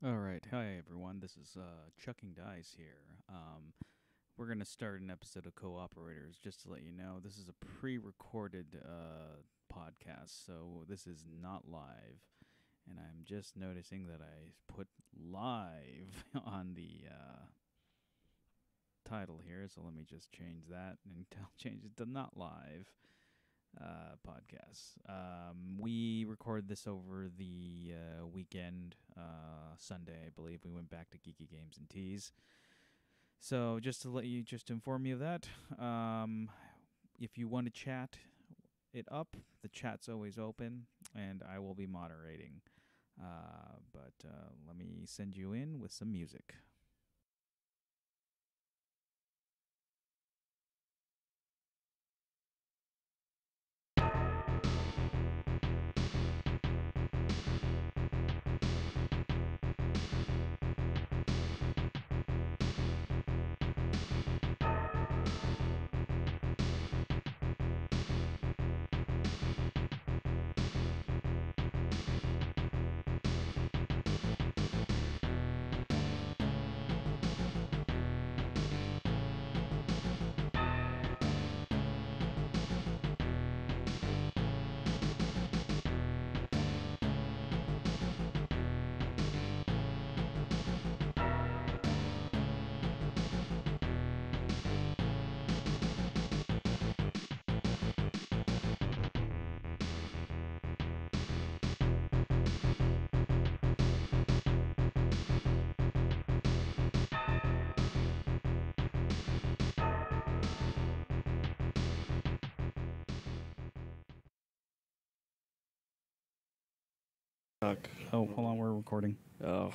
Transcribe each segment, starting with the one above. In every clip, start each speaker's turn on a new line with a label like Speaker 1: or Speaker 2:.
Speaker 1: All right. Hi, everyone. This is Chucking Dice here. We're going to start an episode of Co-Operators. Just to let you know, this is a pre-recorded podcast, so this is not live. And I'm just noticing that I put live on the title here, so let me just change that and change it to not live podcasts. We recorded this over the weekend, Sunday, I believe. We went back to Geeky Games and Teas. So just to inform you of that, if you want to chat it up, the chat's always open, and I will be moderating. But let me send you in with some music. Oh, hold on, we're recording.
Speaker 2: Oh.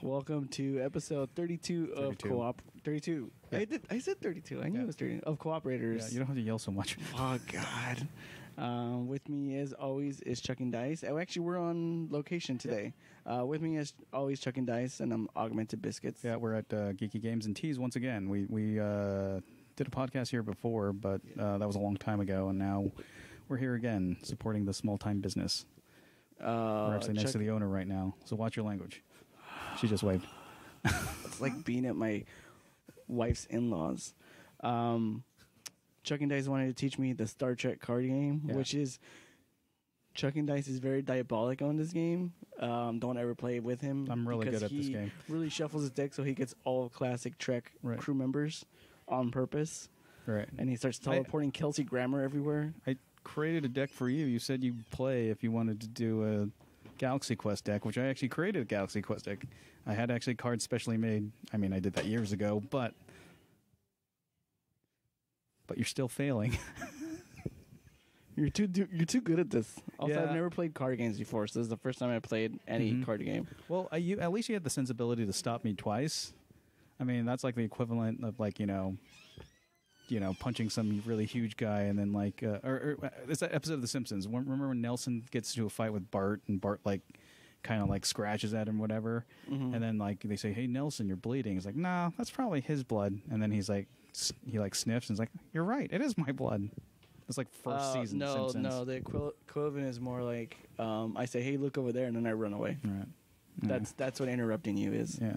Speaker 2: Welcome to episode 32 of
Speaker 1: 32.
Speaker 2: Co-op. 32.
Speaker 1: Yeah.
Speaker 2: I said 32. I knew it was 30 of Cooperators.
Speaker 1: Yeah, you don't have to yell so much.
Speaker 2: Oh, God. With me, as always, is Chucking Dice. Oh, actually, we're on location today. With me, as always, Chucking Dice, and I'm Augmented Biscuits.
Speaker 1: Yeah, we're at Geeky Games and Teas once again. We did a podcast here before, but that was a long time ago, and now we're here again supporting the small-time business. We're actually next to the owner right now, so watch your language. She just waved.
Speaker 2: It's like being at my wife's in-laws. Chucking Dice wanted to teach me the Star Trek card game, which is... Chucking Dice is very diabolic on this game. Don't ever play it with him.
Speaker 1: I'm really good at this game.
Speaker 2: He really shuffles his deck so he gets all classic Trek crew members on purpose.
Speaker 1: Right.
Speaker 2: And he starts teleporting Kelsey Grammer everywhere.
Speaker 1: I created a deck for you. You said you'd play if you wanted to do a Galaxy Quest deck, which I actually created a Galaxy Quest deck. I had actually cards specially made. I mean, I did that years ago, but you're still failing.
Speaker 2: You're too good at this. Also,
Speaker 1: Yeah.
Speaker 2: I've never played card games before, so this is the first time I played any card game.
Speaker 1: Well, at least you had the sensibility to stop me twice. I mean, that's like the equivalent of like, punching some really huge guy, and then like, or it's that episode of The Simpsons. Remember when Nelson gets into a fight with Bart, and Bart like kind of like scratches at him, whatever, and then like they say, "Hey Nelson, you're bleeding." He's like, "Nah, that's probably his blood." And then he's like, he like sniffs and is like, "You're right, it is my blood." It's like first season Simpsons.
Speaker 2: No, the equivalent is more like I say, "Hey, look over there," and then I run away.
Speaker 1: Right.
Speaker 2: That's what interrupting you is.
Speaker 1: Yeah.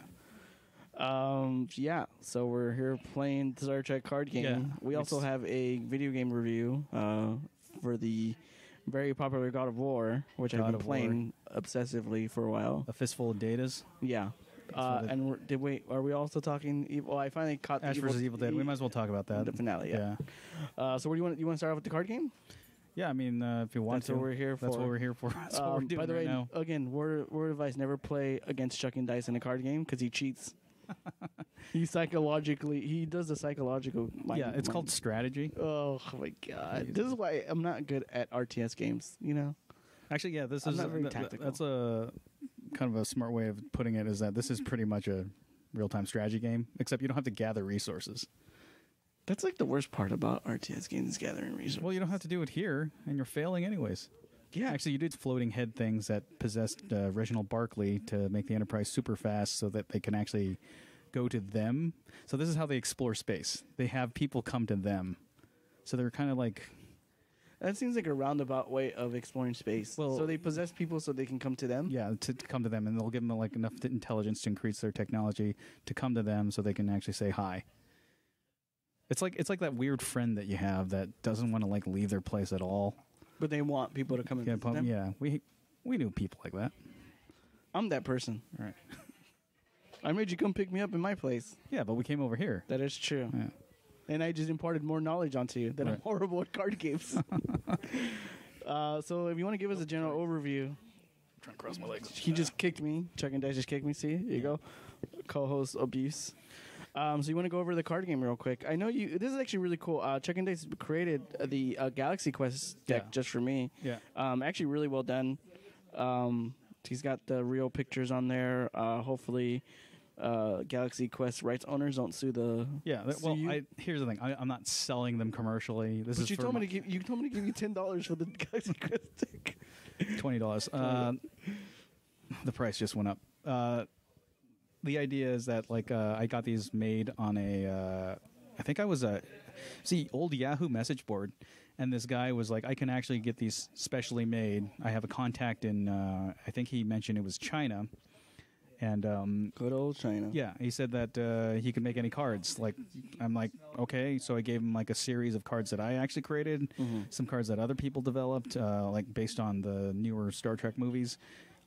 Speaker 2: So we're here playing the Star Trek card game.
Speaker 1: Yeah,
Speaker 2: We also have a video game review for the very popular God of War, which I've been playing obsessively for a while.
Speaker 1: A fistful of datas.
Speaker 2: Yeah. And are we also talking? Well, I finally caught
Speaker 1: Ash vs. Evil Dead. We might as well talk about that.
Speaker 2: The finale. Yeah. So what do you want? You want to start off with the card game?
Speaker 1: Yeah, I mean, if you want
Speaker 2: That's what we're here for.
Speaker 1: That's what we're here for. That's what we're doing
Speaker 2: by the way,
Speaker 1: right now.
Speaker 2: again, word advice: never play against Chucking Dice in a card game because he cheats. He does the psychological.
Speaker 1: It's called strategy.
Speaker 2: Oh my God! This is why I'm not good at RTS games.
Speaker 1: Actually, yeah, this
Speaker 2: I'm
Speaker 1: is
Speaker 2: not very tactical.
Speaker 1: That's a kind of a smart way of putting it. Is that this is pretty much a real-time strategy game, except you don't have to gather resources.
Speaker 2: That's like the worst part about RTS games is gathering resources.
Speaker 1: Well, you don't have to do it here, and you're failing anyways.
Speaker 2: Yeah.
Speaker 1: Actually, you did floating head things that possessed Reginald Barkley to make the Enterprise super fast so that they can actually go to them. So this is how they explore space. They have people come to them. So they're kind of like...
Speaker 2: That seems like a roundabout way of exploring space.
Speaker 1: Well-
Speaker 2: so they possess people so they can come to them?
Speaker 1: Yeah, to come to them, and they'll give them like enough intelligence to increase their technology to come to them, so they can actually say hi. It's like that weird friend that you have that doesn't want to like leave their place at all.
Speaker 2: But they want people to come and visit them?
Speaker 1: Yeah, we knew people like that.
Speaker 2: I'm that person.
Speaker 1: All right.
Speaker 2: I made you come pick me up in my place.
Speaker 1: Yeah, but we came over here.
Speaker 2: That is true.
Speaker 1: Yeah.
Speaker 2: And I just imparted more knowledge onto you that I'm
Speaker 1: Right.
Speaker 2: horrible at card games. So if you want to give us a general overview.
Speaker 1: I'm trying to cross my legs.
Speaker 2: He just kicked me. Chuck and Dice just kicked me. See? Here you go. Co-host abuse. So you want to go over the card game real quick? I know you. This is actually really cool. Chuck and Dice created the Galaxy Quest deck
Speaker 1: Yeah.
Speaker 2: just for me.
Speaker 1: Yeah.
Speaker 2: Actually, really well done. He's got the real pictures on there. Hopefully, Galaxy Quest rights owners don't sue the.
Speaker 1: Yeah.
Speaker 2: sue you.
Speaker 1: Here's the thing. I'm not selling them commercially. This
Speaker 2: But
Speaker 1: is
Speaker 2: you
Speaker 1: for
Speaker 2: told me to give you $10 for the Galaxy Quest deck.
Speaker 1: $20. The price just went up. The idea is that like I got these made on a I think I was old Yahoo message board, and this guy was like, I can actually get these specially made. I have a contact in I think he mentioned it was China, and
Speaker 2: Good old China.
Speaker 1: yeah, he said that he could make any cards. Like, I'm like, okay. So I gave him like a series of cards that I actually created, some cards that other people developed, like based on the newer Star Trek movies.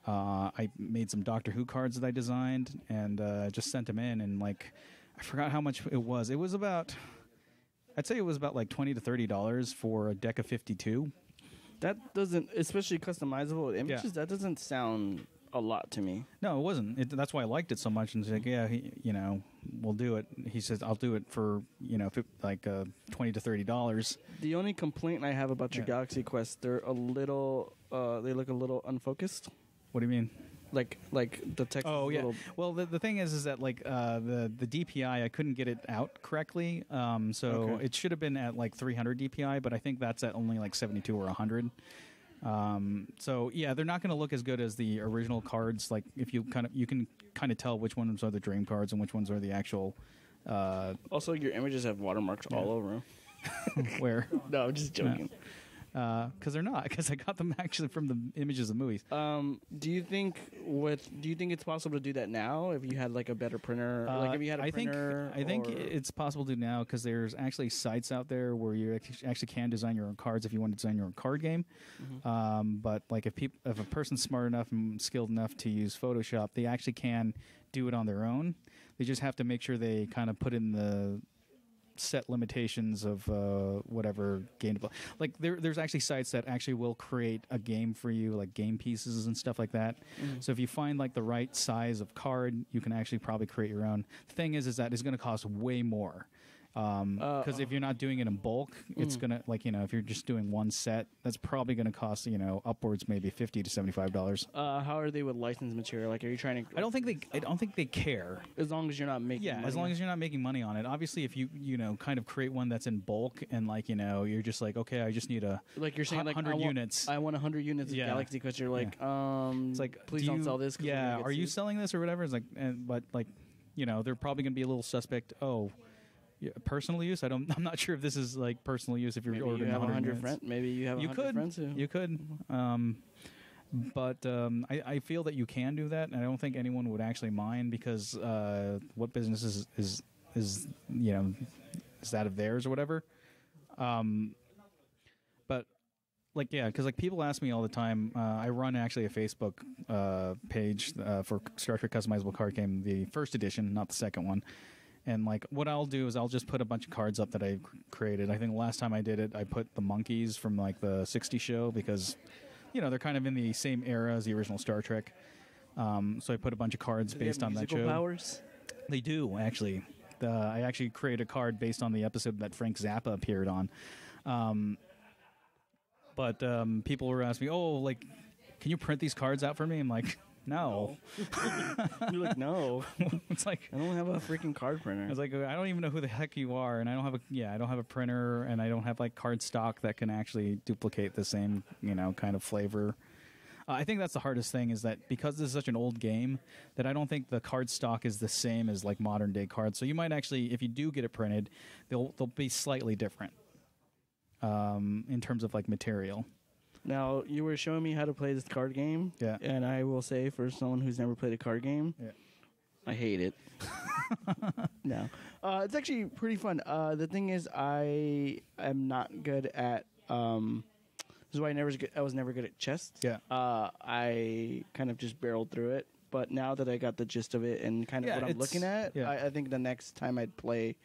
Speaker 1: I made some Doctor Who cards that I designed and just sent them in. And like, I forgot how much it was. It was about, I'd say it was about like $20 to $30 for a deck of 52.
Speaker 2: That doesn't, especially customizable images.
Speaker 1: Yeah.
Speaker 2: That doesn't sound a lot to me.
Speaker 1: No, it wasn't. That's why I liked it so much. And he's like, yeah, we'll do it. He says, I'll do it for, like $20 to $30.
Speaker 2: The only complaint I have about your
Speaker 1: Yeah.
Speaker 2: Galaxy Quest, they're a little, they look a little unfocused.
Speaker 1: What do you mean?
Speaker 2: Like the text.
Speaker 1: Oh
Speaker 2: is a
Speaker 1: yeah.
Speaker 2: little,
Speaker 1: Well, the thing is that like the DPI, I couldn't get it out correctly. So
Speaker 2: Okay.
Speaker 1: it should have been at like 300 DPI, but I think that's at only like 72 or 100. So yeah, they're not going to look as good as the original cards. Like if you can kind of tell which ones are the dream cards and which ones are the actual.
Speaker 2: also, your images have watermarks all over them.
Speaker 1: Where?
Speaker 2: No, I'm just joking.
Speaker 1: Because they're not. Because I got them actually from the images of movies.
Speaker 2: Do you think it's possible to do that now if you had like a better printer? Like if you had a printer?
Speaker 1: I think
Speaker 2: or-
Speaker 1: it's possible to do now because there's actually sites out there where you actually can design your own cards if you want to design your own card game. But like if a person's smart enough and skilled enough to use Photoshop, they actually can do it on their own. They just have to make sure they kind of put in the set limitations of whatever game to play. Like there's actually sites that actually will create a game for you, like game pieces and stuff like that. So if you find like the right size of card, you can actually probably create your own. The thing is that it's going to cost way more. Because if you're not doing it in bulk, it's gonna if you're just doing one set, that's probably gonna cost upwards maybe $50 to $75.
Speaker 2: how are they with licensed material? Like, are you trying to?
Speaker 1: I don't think they care.
Speaker 2: As long as you're not making.
Speaker 1: Yeah,
Speaker 2: money.
Speaker 1: as long as you're not making money on it. Obviously, if you kind of create one that's in bulk and like you're just like, okay, I just need a
Speaker 2: like you're saying like
Speaker 1: 100 units.
Speaker 2: I want 100 units of
Speaker 1: Yeah.
Speaker 2: Galaxy Quest. You're like,
Speaker 1: It's like,
Speaker 2: please don't sell this. 'cause we're
Speaker 1: Yeah,
Speaker 2: gonna get
Speaker 1: are you
Speaker 2: sued.
Speaker 1: selling this or whatever? It's like, but like, they're probably gonna be a little suspect. Oh, yeah, personal use. I'm not sure if this is like personal use. If you're
Speaker 2: Maybe you
Speaker 1: ordering
Speaker 2: have
Speaker 1: 100
Speaker 2: 100 friends. Maybe you have 100 friends who.
Speaker 1: You could. But I feel that you can do that, and I don't think anyone would actually mind because what business is that of theirs or whatever. But like because like people ask me all the time. I run actually a Facebook page for Star Trek customizable card game, the first edition, not the second one. And like what I'll do is I'll just put a bunch of cards up that I created. I think the last time I did it, I put the monkeys from like the '60s show because they're kind of in the same era as the original Star Trek. So I put a bunch of cards
Speaker 2: Do they
Speaker 1: based
Speaker 2: have
Speaker 1: on that
Speaker 2: musical
Speaker 1: show.
Speaker 2: powers?
Speaker 1: They do actually. I actually created a card based on the episode that Frank Zappa appeared on. But people were asking me, "Oh, like, can you print these cards out for me?" I'm like, "No."
Speaker 2: You're like, no.
Speaker 1: It's like
Speaker 2: I don't have a freaking card printer.
Speaker 1: I was like, I don't even know who the heck you are, and I don't have a printer, and I don't have like card stock that can actually duplicate the same kind of flavor. I think that's the hardest thing is that because this is such an old game that I don't think the card stock is the same as like modern day cards. So you might actually, if you do get it printed, they'll be slightly different. in terms of like material.
Speaker 2: Now, you were showing me how to play this card game.
Speaker 1: Yeah.
Speaker 2: And I will say, for someone who's never played a card game, I hate it. No. It's actually pretty fun. The thing is, I am not good at... this is why I was never good at chess.
Speaker 1: Yeah.
Speaker 2: I kind of just barreled through it. But now that I got the gist of it and kind of what I'm looking at, I think the next time I'd play...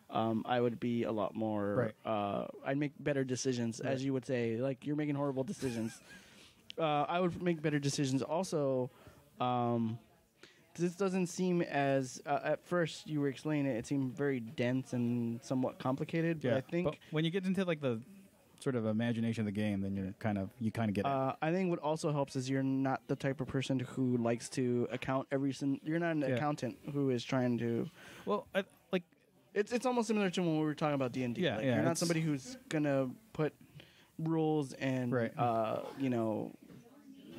Speaker 2: I would be a lot more. I'd make better decisions, as you would say. Like, you're making horrible decisions. I would make better decisions. Also, this doesn't seem as. At first, you were explaining it. It seemed very dense and somewhat complicated. But I think
Speaker 1: but when you get into like the sort of imagination of the game, then you kind of get it.
Speaker 2: I think what also helps is you're not the type of person who likes to account you're not an accountant who is trying to.
Speaker 1: Well,
Speaker 2: It's almost similar to when we were talking about D&D.
Speaker 1: Yeah,
Speaker 2: you're not somebody who's gonna put rules and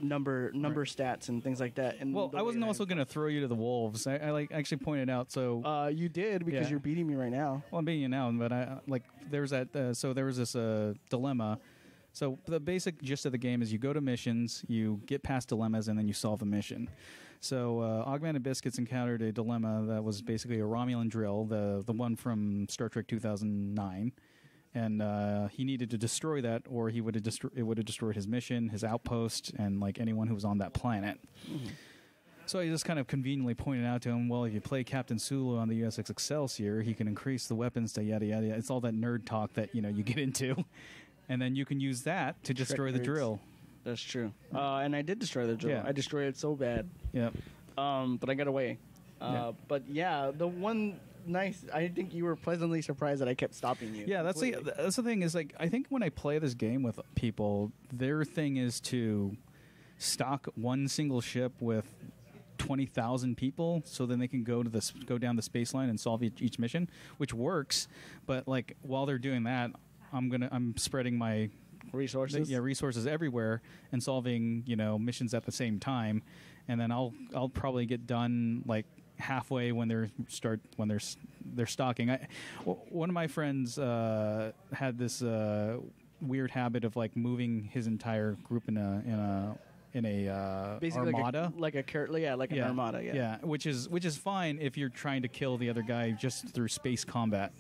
Speaker 2: number stats and things like that. And
Speaker 1: I wasn't also gonna throw you to the wolves. I like actually pointed out. So
Speaker 2: you did because you're beating me right now.
Speaker 1: Well, I'm beating you now, but there was this dilemma. So the basic gist of the game is you go to missions, you get past dilemmas, and then you solve a mission. So Augmented Biscuits encountered a dilemma that was basically a Romulan drill, the one from Star Trek 2009, and he needed to destroy that, or it would have destroyed his mission, his outpost, and like anyone who was on that planet. Mm-hmm. So I just kind of conveniently pointed out to him, well, if you play Captain Sulu on the USS Excelsior, he can increase the weapons to yada yada. It's all that nerd talk that you get into, and then you can use that to destroy the drill.
Speaker 2: That's true. And I did destroy the drill.
Speaker 1: Yeah.
Speaker 2: I destroyed it so bad.
Speaker 1: Yeah.
Speaker 2: But I got away. But yeah, the one I think you were pleasantly surprised that I kept stopping you.
Speaker 1: Yeah, that's the thing is, like, I think when I play this game with people, their thing is to stock one single ship with 20,000 people, so then they can go down the space line and solve each mission, which works. But like while they're doing that, I'm spreading my resources everywhere and solving missions at the same time, and then I'll probably get done like halfway when they're stocking. One of my friends had this weird habit of like moving his entire group in a basically armada,
Speaker 2: like an armada,
Speaker 1: yeah, which is fine if you're trying to kill the other guy just through space combat.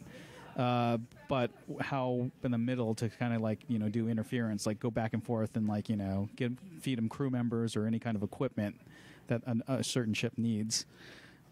Speaker 1: But how in the middle to kind of like do interference, like go back and forth and like feed them crew members or any kind of equipment that a certain ship needs.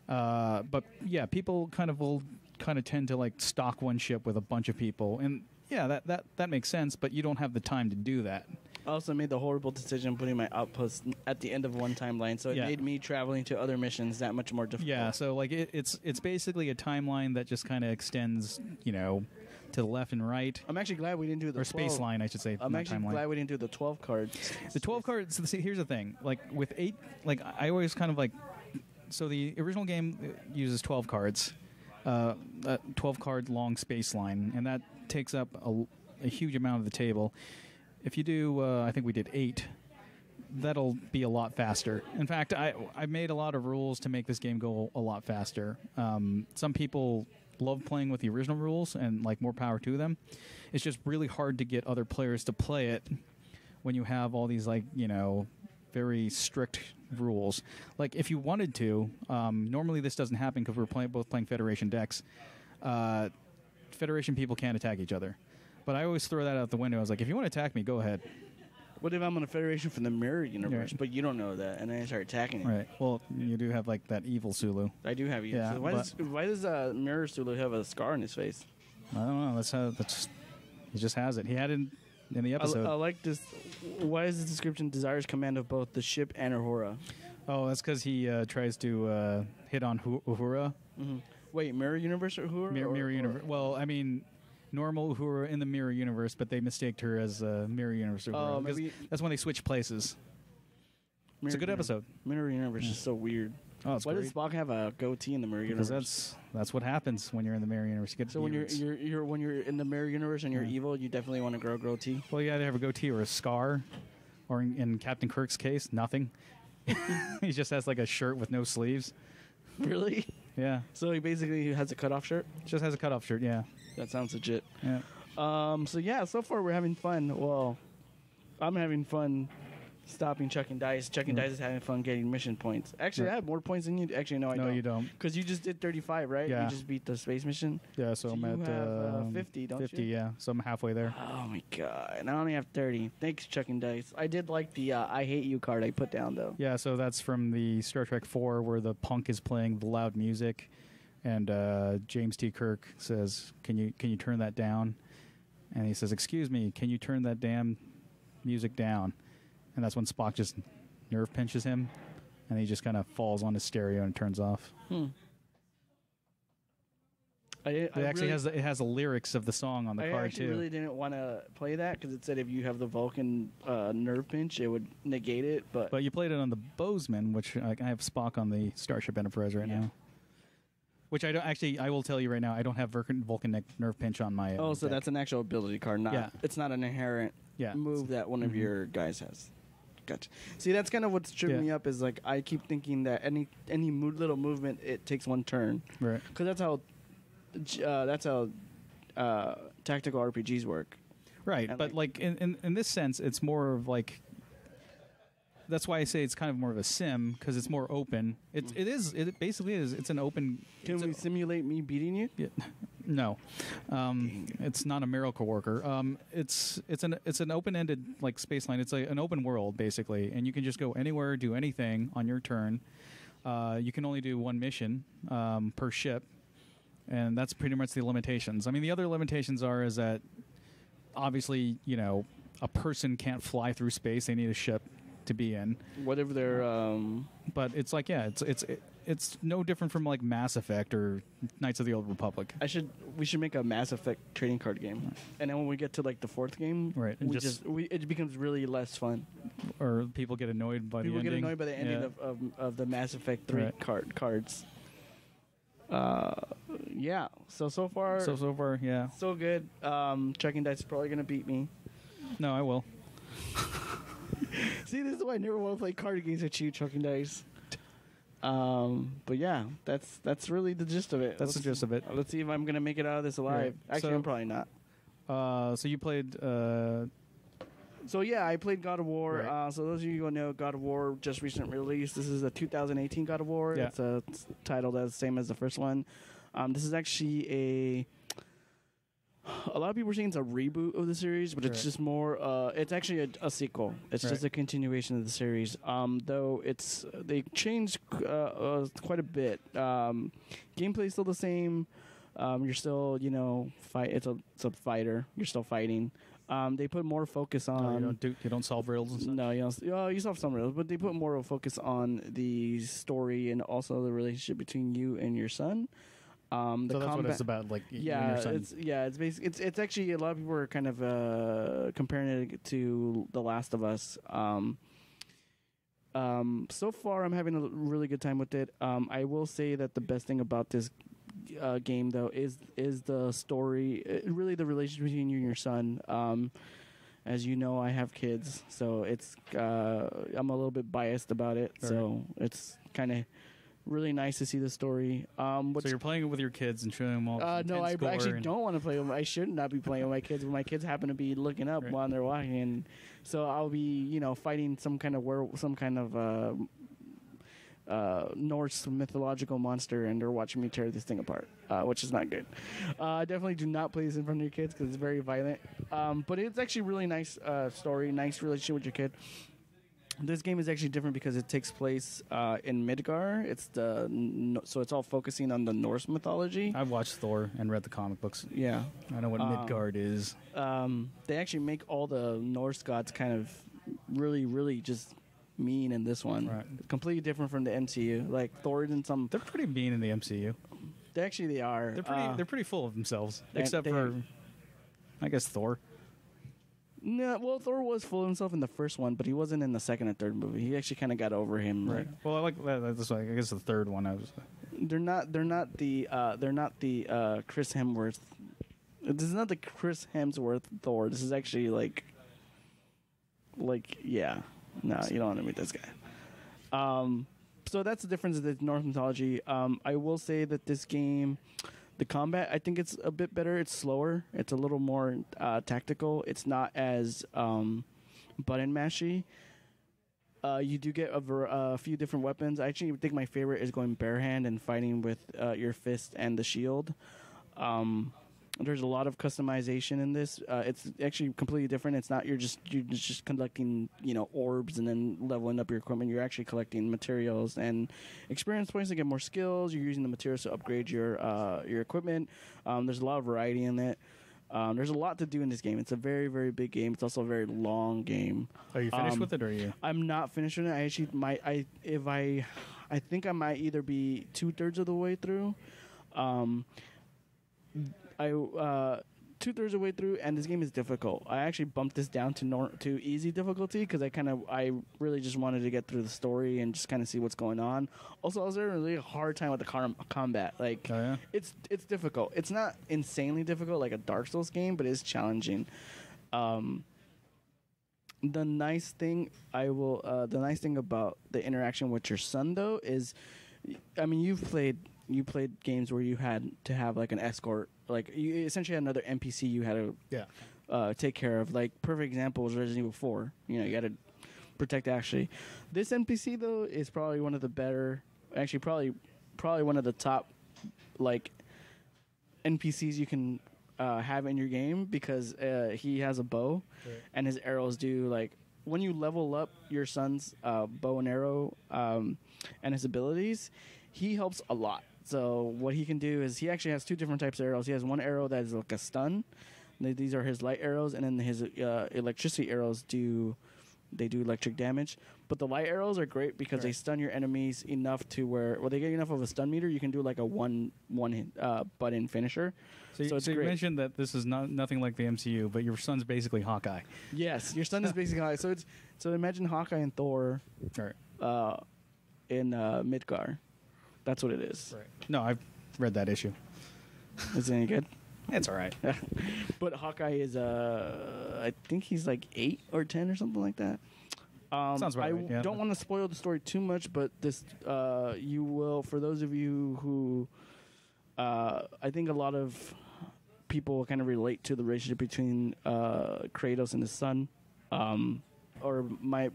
Speaker 1: But yeah, people will tend to like stock one ship with a bunch of people, and yeah, that makes sense. But you don't have the time to do that.
Speaker 2: I also made the horrible decision putting my outpost at the end of one timeline, so it made me traveling to other missions that much more difficult.
Speaker 1: Yeah, so like it's basically a timeline that just kind of extends, to the left and right.
Speaker 2: I'm actually glad we didn't do the 12.
Speaker 1: Space line, I should say.
Speaker 2: I'm actually glad we didn't do the 12 cards.
Speaker 1: The 12 cards. See, here's the thing. Like with 8, like I always kind of like. So the original game uses 12 cards, a 12-card long space line, and that takes up a huge amount of the table. If you do, I think we did 8, that'll be a lot faster. In fact, I made a lot of rules to make this game go a lot faster. Some people love playing with the original rules, and like more power to them. It's just really hard to get other players to play it when you have all these like very strict rules. Like if you wanted to, normally this doesn't happen because we're both playing Federation decks. Federation people can't attack each other. But I always throw that out the window. I was like, if you want to attack me, go ahead.
Speaker 2: What if I'm on a Federation from the Mirror Universe, but you don't know that, and then I start attacking you?
Speaker 1: Right. Well, you do have like that evil Sulu.
Speaker 2: I do have evil.
Speaker 1: Yeah,
Speaker 2: Sulu. Why does Mirror Sulu have a scar on his face?
Speaker 1: I don't know. He just has it. He had it in the episode.
Speaker 2: I like this. Why is the description desires command of both the ship and Uhura?
Speaker 1: Oh, that's because he tries to hit on Uhura.
Speaker 2: Mm-hmm. Wait, Mirror Universe or Uhura?
Speaker 1: Mirror Universe. Well, I mean, normal Uhura in the Mirror Universe, but they mistaked her as Mirror Universe Uhura. Maybe that's when they switch places. It's a good episode.
Speaker 2: Mirror Universe is so weird.
Speaker 1: Oh, it's
Speaker 2: Why
Speaker 1: great.
Speaker 2: does Spock have a goatee in the Mirror Universe?
Speaker 1: Because that's what happens when you're in the Mirror Universe. You get
Speaker 2: so when you're in the Mirror Universe and you're evil, you definitely want to grow a goatee.
Speaker 1: Well, you either have a goatee or a scar, or in Captain Kirk's case, nothing. He just has like a shirt with no sleeves.
Speaker 2: Really?
Speaker 1: Yeah.
Speaker 2: So he basically has a cutoff shirt?
Speaker 1: Just has a cutoff shirt, yeah.
Speaker 2: That sounds legit.
Speaker 1: Yeah.
Speaker 2: So yeah, so far we're having fun. Well, I'm having fun stopping chucking dice. Chucking dice is having fun getting mission points. Actually, I have more points than you. Actually, no, I don't.
Speaker 1: No, you don't.
Speaker 2: Because you just did 35, right?
Speaker 1: Yeah.
Speaker 2: You just beat the space mission.
Speaker 1: Yeah, so I'm
Speaker 2: you
Speaker 1: at
Speaker 2: have, 50, don't
Speaker 1: 50,
Speaker 2: you?
Speaker 1: yeah. So I'm halfway there.
Speaker 2: Oh my god! And I only have 30. Thanks, chucking dice. I did like the "I hate you" card I put down though.
Speaker 1: Yeah, so that's from the Star Trek 4 where the punk is playing the loud music, and James T. Kirk says, "Can you turn that down?" And he says, "Excuse me, can you turn that damn music down?" And that's when Spock just nerve pinches him, and he just kind of falls on his stereo and turns off. It has the lyrics of the song on the card too.
Speaker 2: I really didn't want to play that because it said if you have the Vulcan nerve pinch, it would negate it. But
Speaker 1: you played it on the Bozeman, which I have Spock on the Starship Enterprise right now. Which I don't actually. I will tell you right now, I don't have Vulcan nerve pinch on my.
Speaker 2: So
Speaker 1: deck.
Speaker 2: that's an actual ability card. It's not an inherent move that one of your guys has. Gotcha. See, that's kind of what's tripping me up. Is like I keep thinking that any little movement it takes one turn.
Speaker 1: Right.
Speaker 2: Because that's how tactical RPGs work.
Speaker 1: Right, and but like in this sense, it's more of like. That's why I say it's kind of more of a sim because it's more open. It basically is. It's an open.
Speaker 2: Can we simulate me beating you?
Speaker 1: Yeah, no, it's not a miracle worker. It's an open-ended like space line. It's an open world basically, and you can just go anywhere, do anything on your turn. You can only do one mission per ship, and that's pretty much the limitations. I mean, the other limitations is that obviously a person can't fly through space. They need a ship to be in.
Speaker 2: Whatever their
Speaker 1: but it's like it's no different from like Mass Effect or Knights of the Old Republic.
Speaker 2: We should make a Mass Effect trading card game, and then when we get to like the fourth game,
Speaker 1: right, and
Speaker 2: it becomes really less fun.
Speaker 1: Or people get annoyed by the ending.
Speaker 2: People get annoyed by the ending of the Mass Effect 3 cards. Yeah. So far,
Speaker 1: yeah.
Speaker 2: So good. Chucking dice is probably gonna beat me.
Speaker 1: No, I will.
Speaker 2: See, this is why I never want to play card games with you, chucking dice. But yeah, that's really the gist of it.
Speaker 1: That's the gist of it.
Speaker 2: Let's see if I'm gonna make it out of this alive. Right. Actually, I'm probably not.
Speaker 1: So you played.
Speaker 2: So yeah, I played God of War.
Speaker 1: Right.
Speaker 2: So those of you who know, God of War just recently released. This is a 2018 God of War.
Speaker 1: Yeah.
Speaker 2: It's titled as the same as the first one. This is actually a lot of people are saying it's a reboot of the series, but it's just more. It's actually a sequel. It's just a continuation of the series. Though they changed quite a bit. Gameplay is still the same. You're still fight. It's a fighter. You're still fighting. They put more focus on.
Speaker 1: You don't solve riddles and stuff?
Speaker 2: No, you solve some riddles, but they put more of a focus on the story and also the relationship between you and your son.
Speaker 1: So that's what it's about, like you and your son.
Speaker 2: It's basically it's actually a lot of people are kind of comparing it to The Last of Us. So far, I'm having a really good time with it. I will say that the best thing about this game, though, is the story. Really, the relationship between you and your son. As you know, I have kids, so it's I'm a little bit biased about it. Right. So it's kind of really nice to see the story. So
Speaker 1: you're playing it with your kids and showing them all.
Speaker 2: No, I actually don't want to play with them. I should not be playing with my kids, but my kids happen to be looking up while they're walking, and so I'll be, fighting some kind of Norse mythological monster, and they're watching me tear this thing apart, which is not good. Definitely do not play this in front of your kids because it's very violent. But it's actually really nice story, nice relationship with your kid. This game is actually different because it takes place in Midgar. So it's all focusing on the Norse mythology.
Speaker 1: I've watched Thor and read the comic books.
Speaker 2: Yeah,
Speaker 1: I know what Midgard is.
Speaker 2: They actually make all the Norse gods kind of really, really just mean in this one.
Speaker 1: Right.
Speaker 2: Completely different from the MCU. Like Thor and some.
Speaker 1: They're pretty mean in the MCU.
Speaker 2: They are.
Speaker 1: They're pretty full of themselves, except for, I guess, Thor.
Speaker 2: No, well, Thor was full of himself in the first one, but he wasn't in the second and third movie. He actually kind of got over him.
Speaker 1: Right. Well, I like that. That's why I guess the third one.
Speaker 2: They're not the Chris Hemsworth. This is not the Chris Hemsworth Thor. This is actually like yeah. No, you don't want to meet this guy. So that's the difference of the Norse mythology. I will say that this game, The combat, I think it's a bit better. It's slower. It's a little more tactical. It's not as button mashy. You do get a few different weapons. I actually think my favorite is going barehand and fighting with your fist and the shield. There's a lot of customization in this. It's actually completely different. It's not you're just collecting orbs and then leveling up your equipment. You're actually collecting materials and experience points to get more skills. You're using the materials to upgrade your equipment. There's a lot of variety in it. There's a lot to do in this game. It's a very, very big game. It's also a very long game.
Speaker 1: Are you finished with it, or are you?
Speaker 2: I'm not finished with it. I actually might. I think I might either be 2/3 of the way through. I 2/3 of the way through, and this game is difficult. I actually bumped this down to easy difficulty because I really just wanted to get through the story and just kind of see what's going on. Also, I was having a really hard time with the combat. Like,
Speaker 1: oh, yeah?
Speaker 2: It's difficult. It's not insanely difficult like a Dark Souls game, but it's challenging. The nice thing about the interaction with your son though is, I mean, you played games where you had to have like an escort, like you essentially had another NPC you had to take care of. Like perfect example was Resident Evil 4. You had to protect Ashley. This NPC though is probably one of the better, actually probably one of the top like NPCs you can have in your game because he has a bow, and his arrows do like when you level up your son's bow and arrow and his abilities, he helps a lot. So what he can do is he actually has two different types of arrows. He has one arrow that is like a stun. These are his light arrows, and then his electricity arrows do electric damage. But the light arrows are great because they stun your enemies enough to where they get enough of a stun meter. You can do like a one button finisher. So
Speaker 1: you mentioned that this is nothing like the MCU, but your son's basically Hawkeye.
Speaker 2: Yes, your son is basically Hawkeye. So imagine Hawkeye and Thor in Midgar. That's what it is.
Speaker 1: Right. No, I've read that issue.
Speaker 2: Is it any good?
Speaker 1: It's all right.
Speaker 2: But Hawkeye is, I think he's like 8 or 10 or something like that.
Speaker 1: Sounds right.
Speaker 2: I don't want to spoil the story too much, but this, you will, for those of you who, I think a lot of people kind of relate to the relationship between Kratos and his son, or might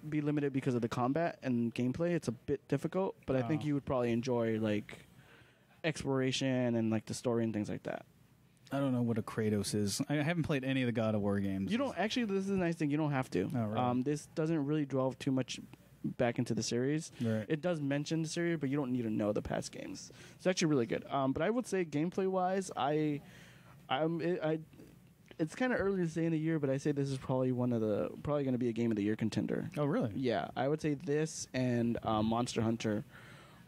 Speaker 2: be limited because of the combat and gameplay. It's a bit difficult, but I think you would probably enjoy like exploration and like the story and things like that.
Speaker 1: I don't know what a Kratos is. I haven't played any of the God of War games.
Speaker 2: You don't actually. This is a nice thing. You don't have to.
Speaker 1: Oh, really?
Speaker 2: This doesn't really delve too much back into the series.
Speaker 1: Right.
Speaker 2: It does mention the series, but you don't need to know the past games. It's actually really good. But I would say gameplay wise, it's kind of early to say in the year, but I say this is probably going to be a Game of the Year contender.
Speaker 1: Oh, really?
Speaker 2: Yeah, I would say this and Monster Hunter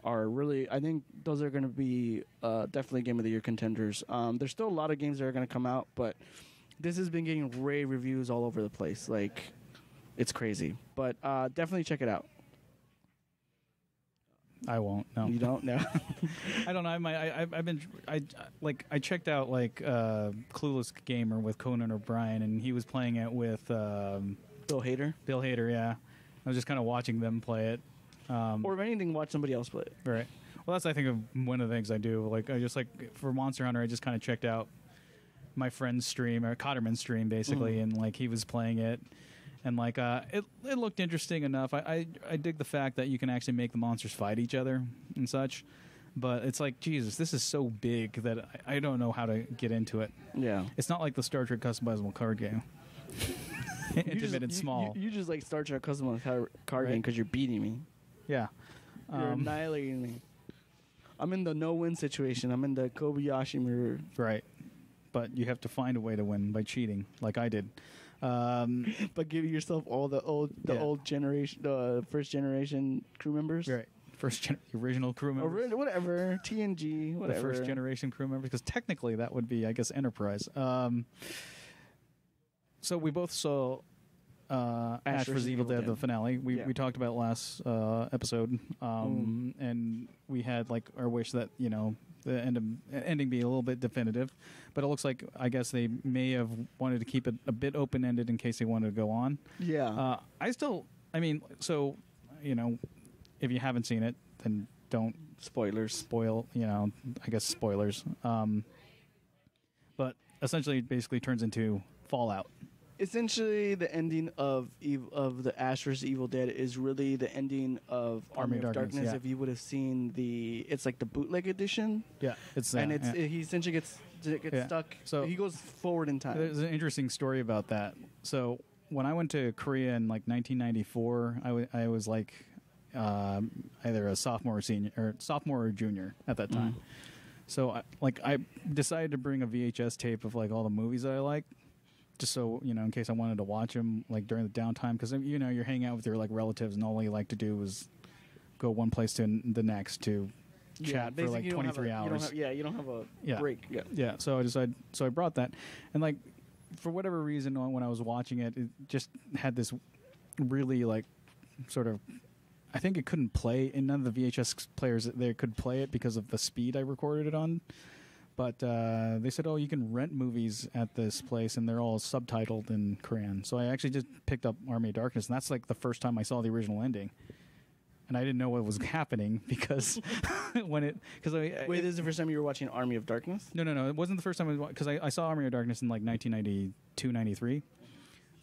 Speaker 2: are really. I think those are going to be definitely Game of the Year contenders. There's still a lot of games that are going to come out, but this has been getting rave reviews all over the place. Like, it's crazy. But definitely check it out.
Speaker 1: I won't. No,
Speaker 2: you don't. No,
Speaker 1: I don't know. I checked out like Clueless Gamer with Conan O'Brien, and he was playing it with
Speaker 2: Bill Hader.
Speaker 1: Bill Hader, yeah. I was just kind of watching them play it.
Speaker 2: Or if anything, watch somebody else play it.
Speaker 1: Right. Well, that's I think of one of the things I do. Like I just for Monster Hunter, I just kind of checked out my friend's stream or Cotterman's stream basically, and like he was playing it. And like it looked interesting enough. I dig the fact that you can actually make the monsters fight each other and such. But it's like, Jesus, this is so big that I don't know how to get into it.
Speaker 2: Yeah.
Speaker 1: It's not like the Star Trek customizable card game. Intimate and small.
Speaker 2: You just like Star Trek customizable card game because you're beating me.
Speaker 1: Yeah.
Speaker 2: You're annihilating me. I'm in the no-win situation. I'm in the Kobayashi mirror.
Speaker 1: Right. But you have to find a way to win by cheating, like I did.
Speaker 2: But give yourself all the old generation, the first generation crew members.
Speaker 1: Right. The original crew members.
Speaker 2: Whatever. TNG, whatever.
Speaker 1: The first generation crew members. Because technically that would be, I guess, Enterprise. So we both saw Ash vs. Evil Dead, the finale. We talked about last episode. And we had like our wish that, the ending be a little bit definitive, but it looks like I guess they may have wanted to keep it a bit open ended in case they wanted to go on.
Speaker 2: Yeah.
Speaker 1: If you haven't seen it, then don't spoil, I guess spoilers. But essentially, it basically turns into Fallout.
Speaker 2: Essentially, the ending of the Ash vs. Evil Dead is really the ending of Army of Darkness.
Speaker 1: Yeah.
Speaker 2: If you would have seen it's like the bootleg edition.
Speaker 1: Yeah, it's
Speaker 2: and he essentially gets stuck. So he goes forward in time.
Speaker 1: There's an interesting story about that. So when I went to Korea in like 1994, I was like either a sophomore or junior at that time. So I decided to bring a VHS tape of like all the movies that I liked. Just so, in case I wanted to watch them, like, during the downtime. Because, you're hanging out with your, like, relatives, and all you like to do is go one place to the next to chat for, like, 23 hours.
Speaker 2: You don't have a break.
Speaker 1: Yeah, so I brought that. And, like, for whatever reason, when I was watching it, it just had this really, like, sort of... I think it couldn't play, and none of the VHS players there could play it because of the speed I recorded it on. But they said, you can rent movies at this place, and they're all subtitled in Korean. So I actually just picked up Army of Darkness, and that's like the first time I saw the original ending. And I didn't know what was happening because wait,
Speaker 2: this is the first time you were watching Army of Darkness?
Speaker 1: No. It wasn't the first time because I saw Army of Darkness in like 1992, 93.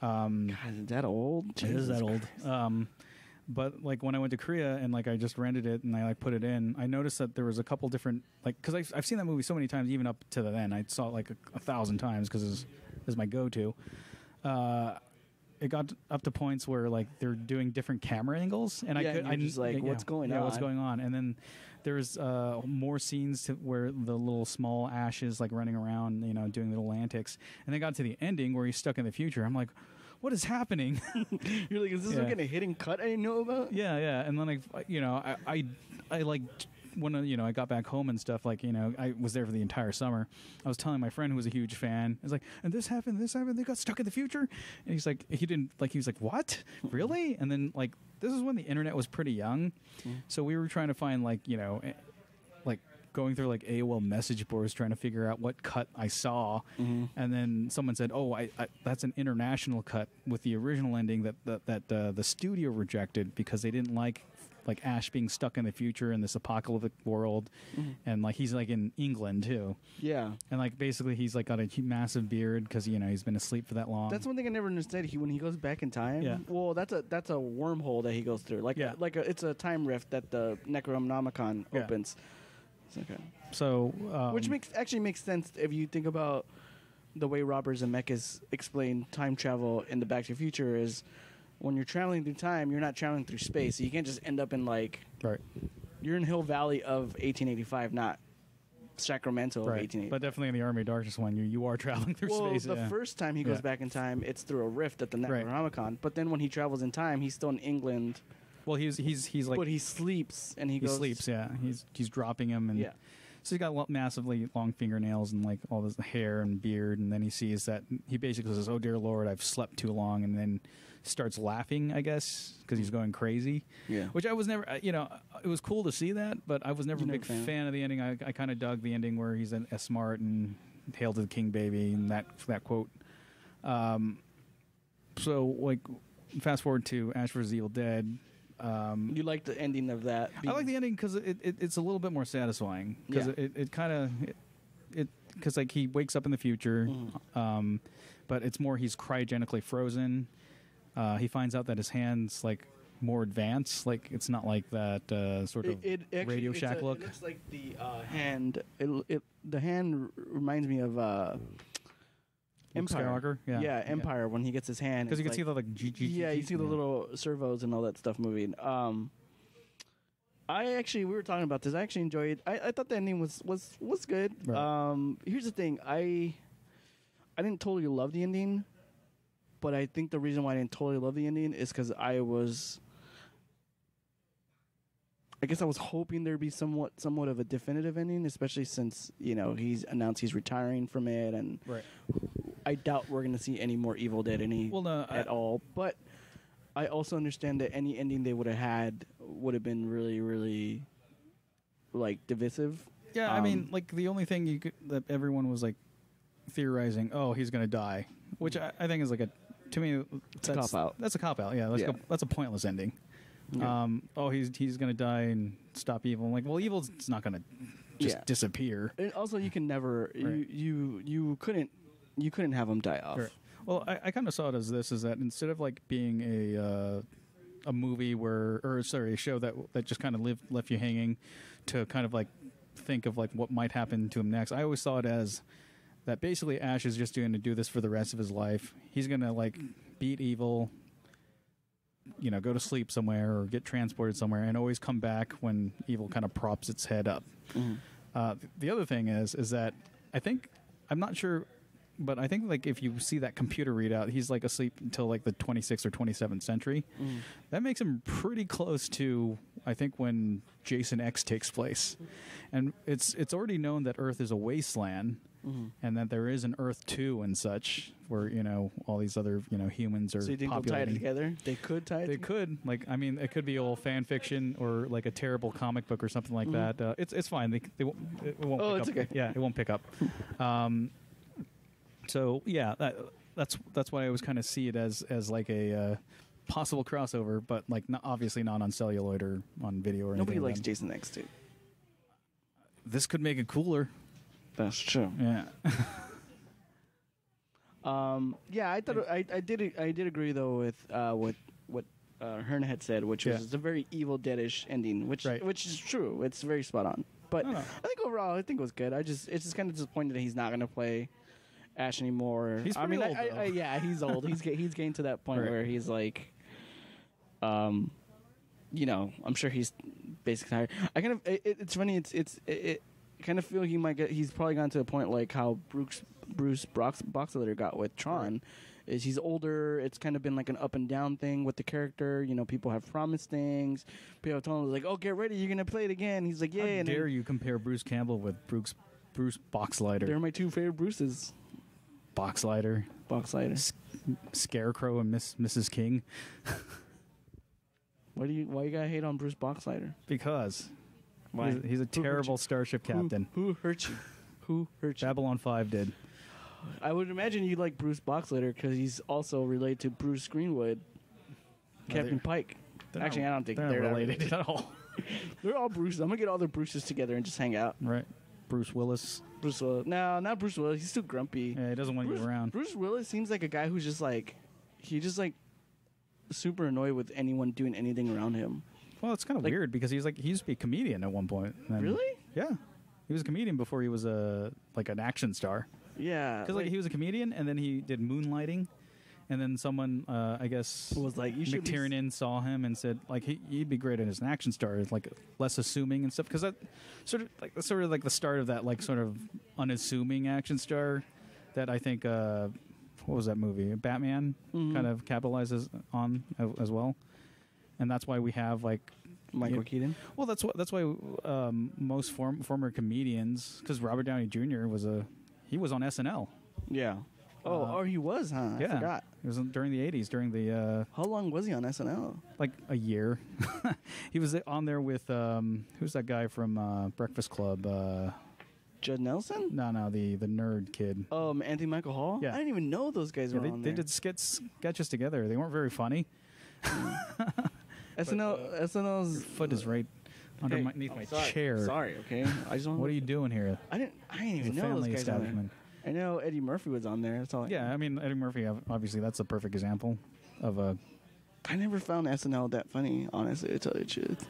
Speaker 2: God, is that old?
Speaker 1: It is that old. But like when I went to Korea and like I just rented it and I like put it in, I noticed that there was a couple different because I've seen that movie so many times, even up to then. I saw it like 1,000 times because it was my go-to. It got up to points where like they're doing different camera angles, and I
Speaker 2: just like, what's going on?
Speaker 1: Yeah, what's going on? And then there's more scenes where the little small Ash is like running around, doing little antics, and they got to the ending where he's stuck in the future. I'm like, what is happening?
Speaker 2: You're like, is this like a hidden cut I didn't know about?
Speaker 1: Yeah. And then I like when I got back home and stuff, like I was there for the entire summer. I was telling my friend who was a huge fan. I was like, and this happened. They got stuck in the future. And he's like, he was like, what? Really? And then like this is when the internet was pretty young, so we were trying to find like going through like AOL message boards trying to figure out what cut I saw, and then someone said, I that's an international cut with the original ending that the studio rejected because they didn't like Ash being stuck in the future in this apocalyptic world, and like he's like in England too.
Speaker 2: Yeah,
Speaker 1: and like basically he's like got a massive beard because he's been asleep for that long.
Speaker 2: That's one thing I never understood. When he goes back in time. Yeah. Well, that's a wormhole that he goes through. It's a time rift that the Necronomicon opens. Okay.
Speaker 1: So,
Speaker 2: which actually makes sense if you think about the way Robert Zemeckis explained time travel in the Back to the Future is when you're traveling through time, you're not traveling through space. So you can't just end up in you're in Hill Valley of 1885, not Sacramento of 1885.
Speaker 1: But definitely in the Army of Darkness one, you are traveling through space.
Speaker 2: Well, the first time he goes back in time, it's through a rift at the Necronomicon. But then when he travels in time, he's still in England.
Speaker 1: Well, he's like,
Speaker 2: but he sleeps and he
Speaker 1: sleeps. Yeah, he's dropping him, and so he's got massively long fingernails and like all this hair and beard, and then he sees that he basically says, "Oh dear Lord, I've slept too long," and then starts laughing, I guess, because he's going crazy. Yeah, which I was never, it was cool to see that, but I was never a big fan of the ending. I kind of dug the ending where he's a smart and hail to the king, baby, and that quote. So like, fast forward to Ash vs. Evil Dead.
Speaker 2: You like the ending of that?
Speaker 1: I like the ending because it's a little bit more satisfying because because like he wakes up in the future, but it's more he's cryogenically frozen. He finds out that his hand's like more advanced, like it's not like that sort of Radio Shack look.
Speaker 2: It looks like the hand. The hand reminds me of. Empire.
Speaker 1: Yeah,
Speaker 2: Empire. When he gets his hand,
Speaker 1: because you can see the like G.
Speaker 2: Yeah, you see the little servos and all that stuff moving. We were talking about this. I actually enjoyed. I thought the ending was good. Right. Here's the thing. I didn't totally love the ending, but I think the reason why I didn't totally love the ending is because I guess I was hoping there'd be somewhat of a definitive ending, especially since he's announced he's retiring from it, and I doubt we're going to see any more Evil Dead at all. But I also understand that any ending they would have had would have been really, really like divisive.
Speaker 1: Yeah, I mean, like the only thing that everyone was like theorizing, he's going to die, which I think is like to me,
Speaker 2: it's a cop out.
Speaker 1: That's a cop out. Yeah, that's a pointless ending.
Speaker 2: Yeah.
Speaker 1: He's gonna die and stop evil. I'm like, well, evil's not gonna just disappear.
Speaker 2: And also, you can never you couldn't have him die off.
Speaker 1: Right. Well, I kind of saw it as this: is that instead of like being a movie a show that just kind of left you hanging to kind of like think of like what might happen to him next. I always saw it as that basically Ash is just going to do this for the rest of his life. He's going to like beat evil, go to sleep somewhere or get transported somewhere and always come back when evil kind of props its head up. Mm-hmm. The other thing is that I'm not sure, but I think like if you see that computer readout, he's like asleep until like the 26th or 27th century. Mm. That makes him pretty close to, I think, when Jason X takes place. And it's already known that Earth is a wasteland, and that there is an Earth 2 and such, where, all these other, humans are
Speaker 2: so you think they'll tie it together? They could tie it together?
Speaker 1: They could. Like, I mean, it could be all fan fiction or like a terrible comic book or something like that. It's fine. It won't pick
Speaker 2: it's
Speaker 1: up.
Speaker 2: Okay.
Speaker 1: Yeah, it won't pick up. So yeah, that's why I always kind of see it as like a possible crossover, but like obviously not on celluloid or on video or anything.
Speaker 2: Nobody likes Jason X too.
Speaker 1: This could make it cooler.
Speaker 2: That's true.
Speaker 1: Yeah.
Speaker 2: I thought I did agree though with what Hearn had said, which was it's a very Evil Dead-ish ending, which is true. It's very spot on. But I think overall, it was good. It's just kind of disappointed that he's not going to play Ash anymore.
Speaker 1: He's old,
Speaker 2: yeah, he's old. He's getting to that point where he's like, I'm sure he's basically tired. It's funny. I kind of feel he's probably gotten to a point like how Bruce Boxleitner got with Tron. Is he's older. It's kind of been like an up and down thing with the character. People have promised things. People have told him like, "Oh, get ready, you're gonna play it again." He's like, "Yeah."
Speaker 1: How dare you compare Bruce Campbell with Bruce Boxleitner?
Speaker 2: They're my two favorite Bruces.
Speaker 1: Boxleitner, Scarecrow, and Mrs. King.
Speaker 2: Why you gotta hate on Bruce Boxleitner?
Speaker 1: Because he's a terrible starship captain.
Speaker 2: Who hurt you? Who hurt you?
Speaker 1: Babylon 5 did.
Speaker 2: I would imagine you like Bruce Boxleitner because he's also related to Bruce Greenwood, Captain Pike. Actually, I don't think they're related at all. They're all Bruces. I'm gonna get all the Bruces together and just hang out.
Speaker 1: Right. Bruce Willis.
Speaker 2: No, not Bruce Willis. He's still grumpy.
Speaker 1: Yeah, he doesn't want you around.
Speaker 2: Bruce Willis seems like a guy who's just like, super annoyed with anyone doing anything around him.
Speaker 1: Well, it's kind of weird because he used to be a comedian at one point.
Speaker 2: Really?
Speaker 1: Yeah, he was a comedian before he was an action star.
Speaker 2: Yeah,
Speaker 1: because he was a comedian and then he did moonlighting. And then someone, I guess,
Speaker 2: was like,
Speaker 1: McTiernan saw him and said, like, he'd be great as an action star, like less assuming and stuff. Because that's sort of like the start of that, like, sort of unassuming action star that I think, what was that movie? Batman kind of capitalizes on as well. And that's why we have like
Speaker 2: Michael Keaton.
Speaker 1: Well, that's why most former comedians, because Robert Downey Jr. was on SNL.
Speaker 2: Yeah. Oh, he was, huh?
Speaker 1: Yeah.
Speaker 2: I forgot.
Speaker 1: It was during the 80s, during the...
Speaker 2: How long was he on SNL?
Speaker 1: Like a year. He was on there with, who's that guy from Breakfast Club?
Speaker 2: Judd Nelson?
Speaker 1: No, the nerd kid.
Speaker 2: Oh, Anthony Michael Hall?
Speaker 1: Yeah.
Speaker 2: I didn't even know those guys were on there.
Speaker 1: They did sketches together. They weren't very funny.
Speaker 2: SNL's...
Speaker 1: Your foot is right underneath my chair.
Speaker 2: Sorry, okay?
Speaker 1: What are you doing here?
Speaker 2: I didn't even know those guys on there. I know Eddie Murphy was on there. That's all.
Speaker 1: I mean, Eddie Murphy, obviously, that's a perfect example of a...
Speaker 2: I never found SNL that funny, honestly, to tell you the truth.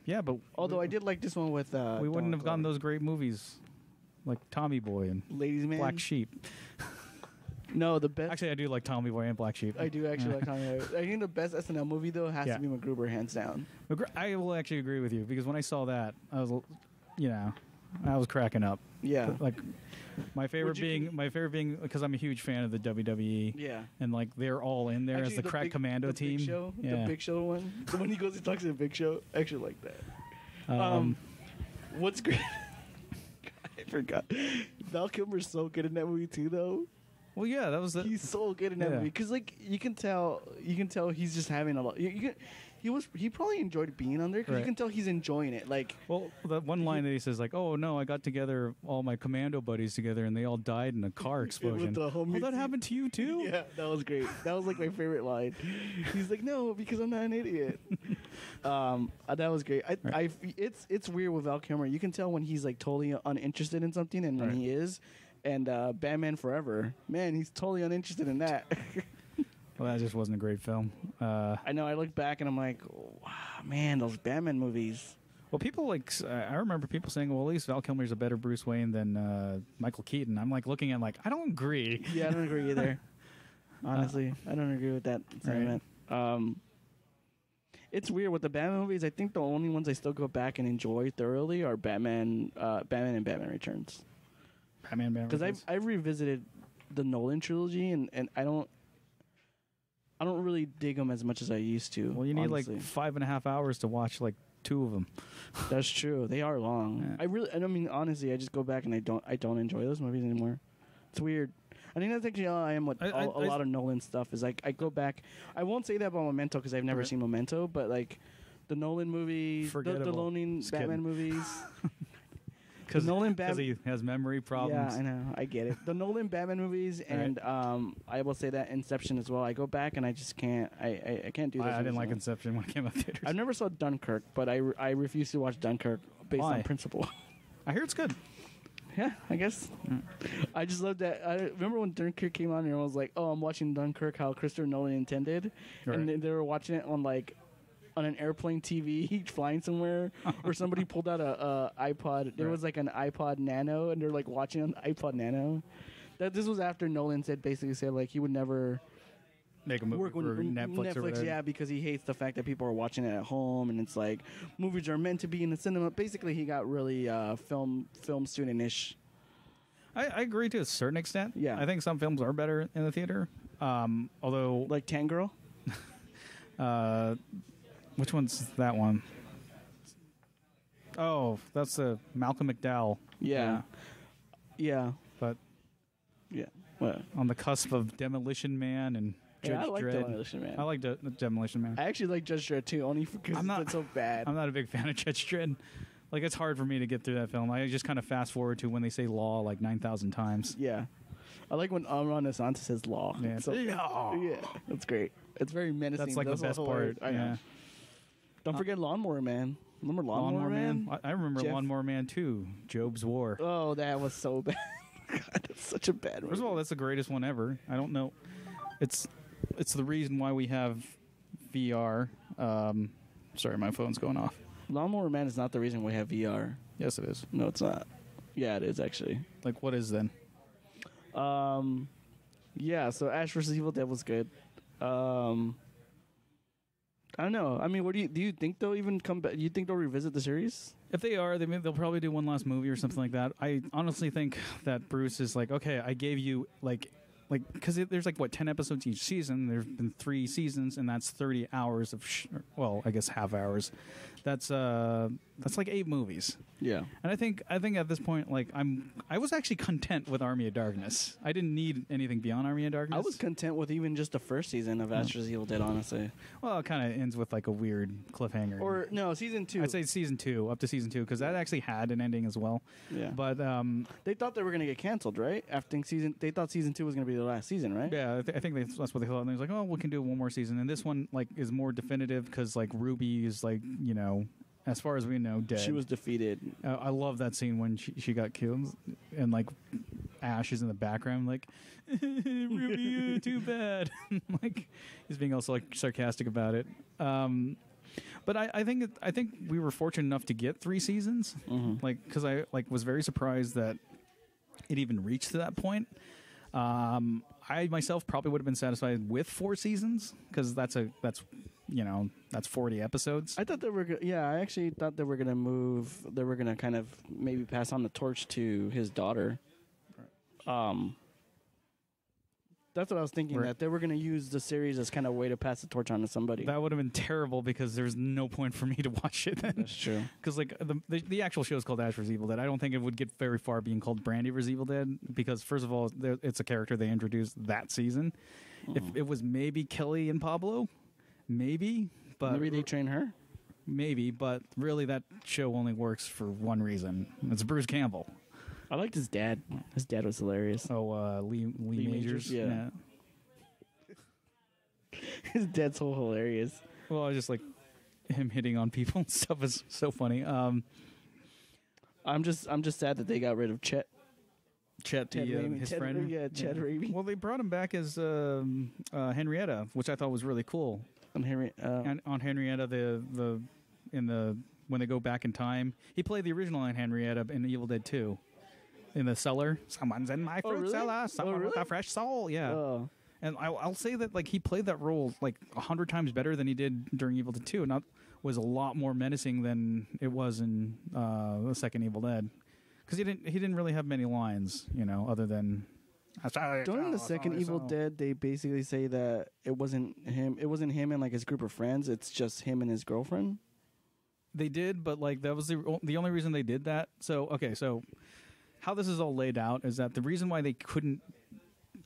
Speaker 1: Yeah, but...
Speaker 2: Although I did like this one with...
Speaker 1: we wouldn't have gotten those great movies like Tommy Boy and
Speaker 2: Ladies Man.
Speaker 1: Black Sheep.
Speaker 2: No, the best...
Speaker 1: Actually, I do like Tommy Boy and Black Sheep.
Speaker 2: I do actually like Tommy Boy. I think the best SNL movie, though, has to be MacGruber, hands down.
Speaker 1: I will actually agree with you, because when I saw that, I was cracking up.
Speaker 2: Yeah.
Speaker 1: Like... My favorite being because I'm a huge fan of the WWE.
Speaker 2: Yeah.
Speaker 1: And like they're all in there as the Crack Commando team.
Speaker 2: Big Show, the Big Show one. The one he goes and talks to the Big Show. I actually like that. What's great? I forgot. Val Kilmer's so good in that movie too, though.
Speaker 1: Well, yeah, he's
Speaker 2: so good in that movie because like you can tell he's just having a lot. he probably enjoyed being on there because you can tell he's enjoying it. Like,
Speaker 1: well, the one line that he says, like, "Oh no, I got together all my commando buddies together, and they all died in a car explosion."
Speaker 2: Well,
Speaker 1: that happened to you too?
Speaker 2: Yeah, that was great. That was like my favorite line. He's like, "No, because I'm not an idiot." That was great. It's weird with Val Kilmer. You can tell when he's like totally uninterested in something, and when he is. And Batman Forever, man, he's totally uninterested in that.
Speaker 1: Well, that just wasn't a great film.
Speaker 2: I know. I look back and I'm like, wow, man, those Batman movies.
Speaker 1: Well, people like I remember people saying, "Well, at least Val Kilmer's a better Bruce Wayne than Michael Keaton." I'm like looking at like I don't agree.
Speaker 2: Yeah, I don't agree either. Honestly, I don't agree with that sentiment. Right. It's weird with the Batman movies. I think the only ones I still go back and enjoy thoroughly are Batman and Batman Returns. Because I've revisited the Nolan trilogy and I don't really dig them as much as I used to.
Speaker 1: Well, you need honestly. Like 5.5 hours to watch like 2 of them.
Speaker 2: That's true. They are long. Yeah. I mean, honestly, I just go back and I don't enjoy those movies anymore. It's weird. I think that's actually how I am with a lot of Nolan stuff. Is like I go back. I won't say that about Memento because I've never seen Memento, but like the Nolan movies, the Nolan Batman movies.
Speaker 1: Because he has memory problems.
Speaker 2: Yeah, I know. I get it. The Nolan Batman movies, and I will say that Inception as well. I go back and I just can't. I can't do that.
Speaker 1: I didn't like Inception when it came out theaters.
Speaker 2: I never saw Dunkirk, but I refuse to watch Dunkirk based on principle.
Speaker 1: I hear it's good.
Speaker 2: Yeah, I guess. I just love that. I remember when Dunkirk came on and I was like, "Oh, I'm watching Dunkirk how Christopher Nolan intended," and they were watching it on like. On an airplane TV, flying somewhere, or somebody pulled out a iPod. There was like an iPod Nano, and they're like watching on the iPod Nano. This was after Nolan basically said like he would never
Speaker 1: make a movie for Netflix.
Speaker 2: Yeah, because he hates the fact that people are watching it at home, and it's like movies are meant to be in the cinema. Basically, he got really film student-ish.
Speaker 1: I agree to a certain extent.
Speaker 2: Yeah,
Speaker 1: I think some films are better in the theater. Although,
Speaker 2: like Tangirl.
Speaker 1: Which one's that one? Oh, that's Malcolm McDowell.
Speaker 2: Yeah.
Speaker 1: But
Speaker 2: what?
Speaker 1: On the cusp of Demolition Man and Judge Dredd.
Speaker 2: Demolition Man.
Speaker 1: I like Demolition Man.
Speaker 2: I actually like Judge Dredd too, only because it's so bad.
Speaker 1: I'm not a big fan of Judge Dredd. Like it's hard for me to get through that film. I just kind of fast forward to when they say law like 9,000 times.
Speaker 2: Yeah. I like when Ron DeSantis says law.
Speaker 1: Yeah,
Speaker 2: yeah, that's great. It's very menacing.
Speaker 1: That's like the best part.
Speaker 2: I know. Don't forget Lawnmower Man. Remember Lawnmower Man?
Speaker 1: I remember Lawnmower Man 2, Job's War.
Speaker 2: Oh, that was so bad. God, that's such a bad movie.
Speaker 1: First of all, that's the greatest one ever. I don't know. It's the reason why we have VR. Sorry, my phone's going off.
Speaker 2: Lawnmower Man is not the reason we have VR.
Speaker 1: Yes, it is.
Speaker 2: No, it's not. Yeah, it is actually.
Speaker 1: Like, what is then?
Speaker 2: Yeah, so Ash vs. Evil Dead was good. I don't know. I mean, do you think they'll even come back? Do you think they'll revisit the series?
Speaker 1: If they are, they'll probably do one last movie or something like that. I honestly think that Bruce is like, okay, I gave you because there's like 10 episodes each season. There's been 3 seasons, and that's 30 hours of I guess half hours. That's like 8 movies.
Speaker 2: Yeah.
Speaker 1: And I think at this point, like I was actually content with Army of Darkness. I didn't need anything beyond Army of Darkness.
Speaker 2: I was content with even just the first season of Ash vs. Evil Dead, honestly.
Speaker 1: Well, it kind of ends with like a weird cliffhanger.
Speaker 2: Or no, season 2.
Speaker 1: I'd say season 2, up to season 2, because that actually had an ending as well.
Speaker 2: Yeah.
Speaker 1: But
Speaker 2: they thought they were going to get canceled, right? They thought season 2 was going to be the last season, right?
Speaker 1: Yeah, I think that's what they thought. And they was like, oh, we can do one more season. And this one like is more definitive because like Ruby is like, you know, as far as we know, dead.
Speaker 2: She was defeated.
Speaker 1: I love that scene when she got killed, and like Ash is in the background, like Ruby, too bad. Like he's being also like sarcastic about it. But I think we were fortunate enough to get 3 seasons, like because I was very surprised that it even reached to that point. I myself probably would have been satisfied with 4 seasons because that's 40 episodes.
Speaker 2: I thought they were I actually thought they were going to move. They were going to kind of maybe pass on the torch to his daughter. That's what I was thinking, that they were going to use the series as kind of a way to pass the torch on to somebody.
Speaker 1: That would have been terrible because there's no point for me to watch it then.
Speaker 2: That's true. Because
Speaker 1: like the actual show is called Ash vs. Evil Dead. I don't think it would get very far being called Brandy vs. Evil Dead because, first of all, it's a character they introduced that season. If it was maybe Kelly and Pablo, maybe, But
Speaker 2: maybe they train her.
Speaker 1: Maybe, but really that show only works for one reason. It's Bruce Campbell.
Speaker 2: I liked his dad. His dad was hilarious.
Speaker 1: Oh, Lee Majors?
Speaker 2: Yeah. His dad's so hilarious.
Speaker 1: Well, I just like him hitting on people and stuff is so funny.
Speaker 2: I'm just sad that they got rid of Chet.
Speaker 1: Chet, his friend.
Speaker 2: Chet Raby.
Speaker 1: Well, they brought him back as Henrietta, which I thought was really cool. On Henrietta, when they go back in time, he played the original on Henrietta in Evil Dead 2. In the cellar, someone's in my fruit cellar. Someone with a fresh soul. Yeah.
Speaker 2: Oh.
Speaker 1: And I'll say that like he played that role like 100 times better than he did during Evil Dead 2, and that was a lot more menacing than it was in the second Evil Dead, because he didn't really have many lines, other than.
Speaker 2: During the second Evil Dead, they basically say that it wasn't him. It wasn't him and like his group of friends. It's just him and his girlfriend.
Speaker 1: They did, but like that was the only reason they did that. So how this is all laid out is that the reason why they couldn't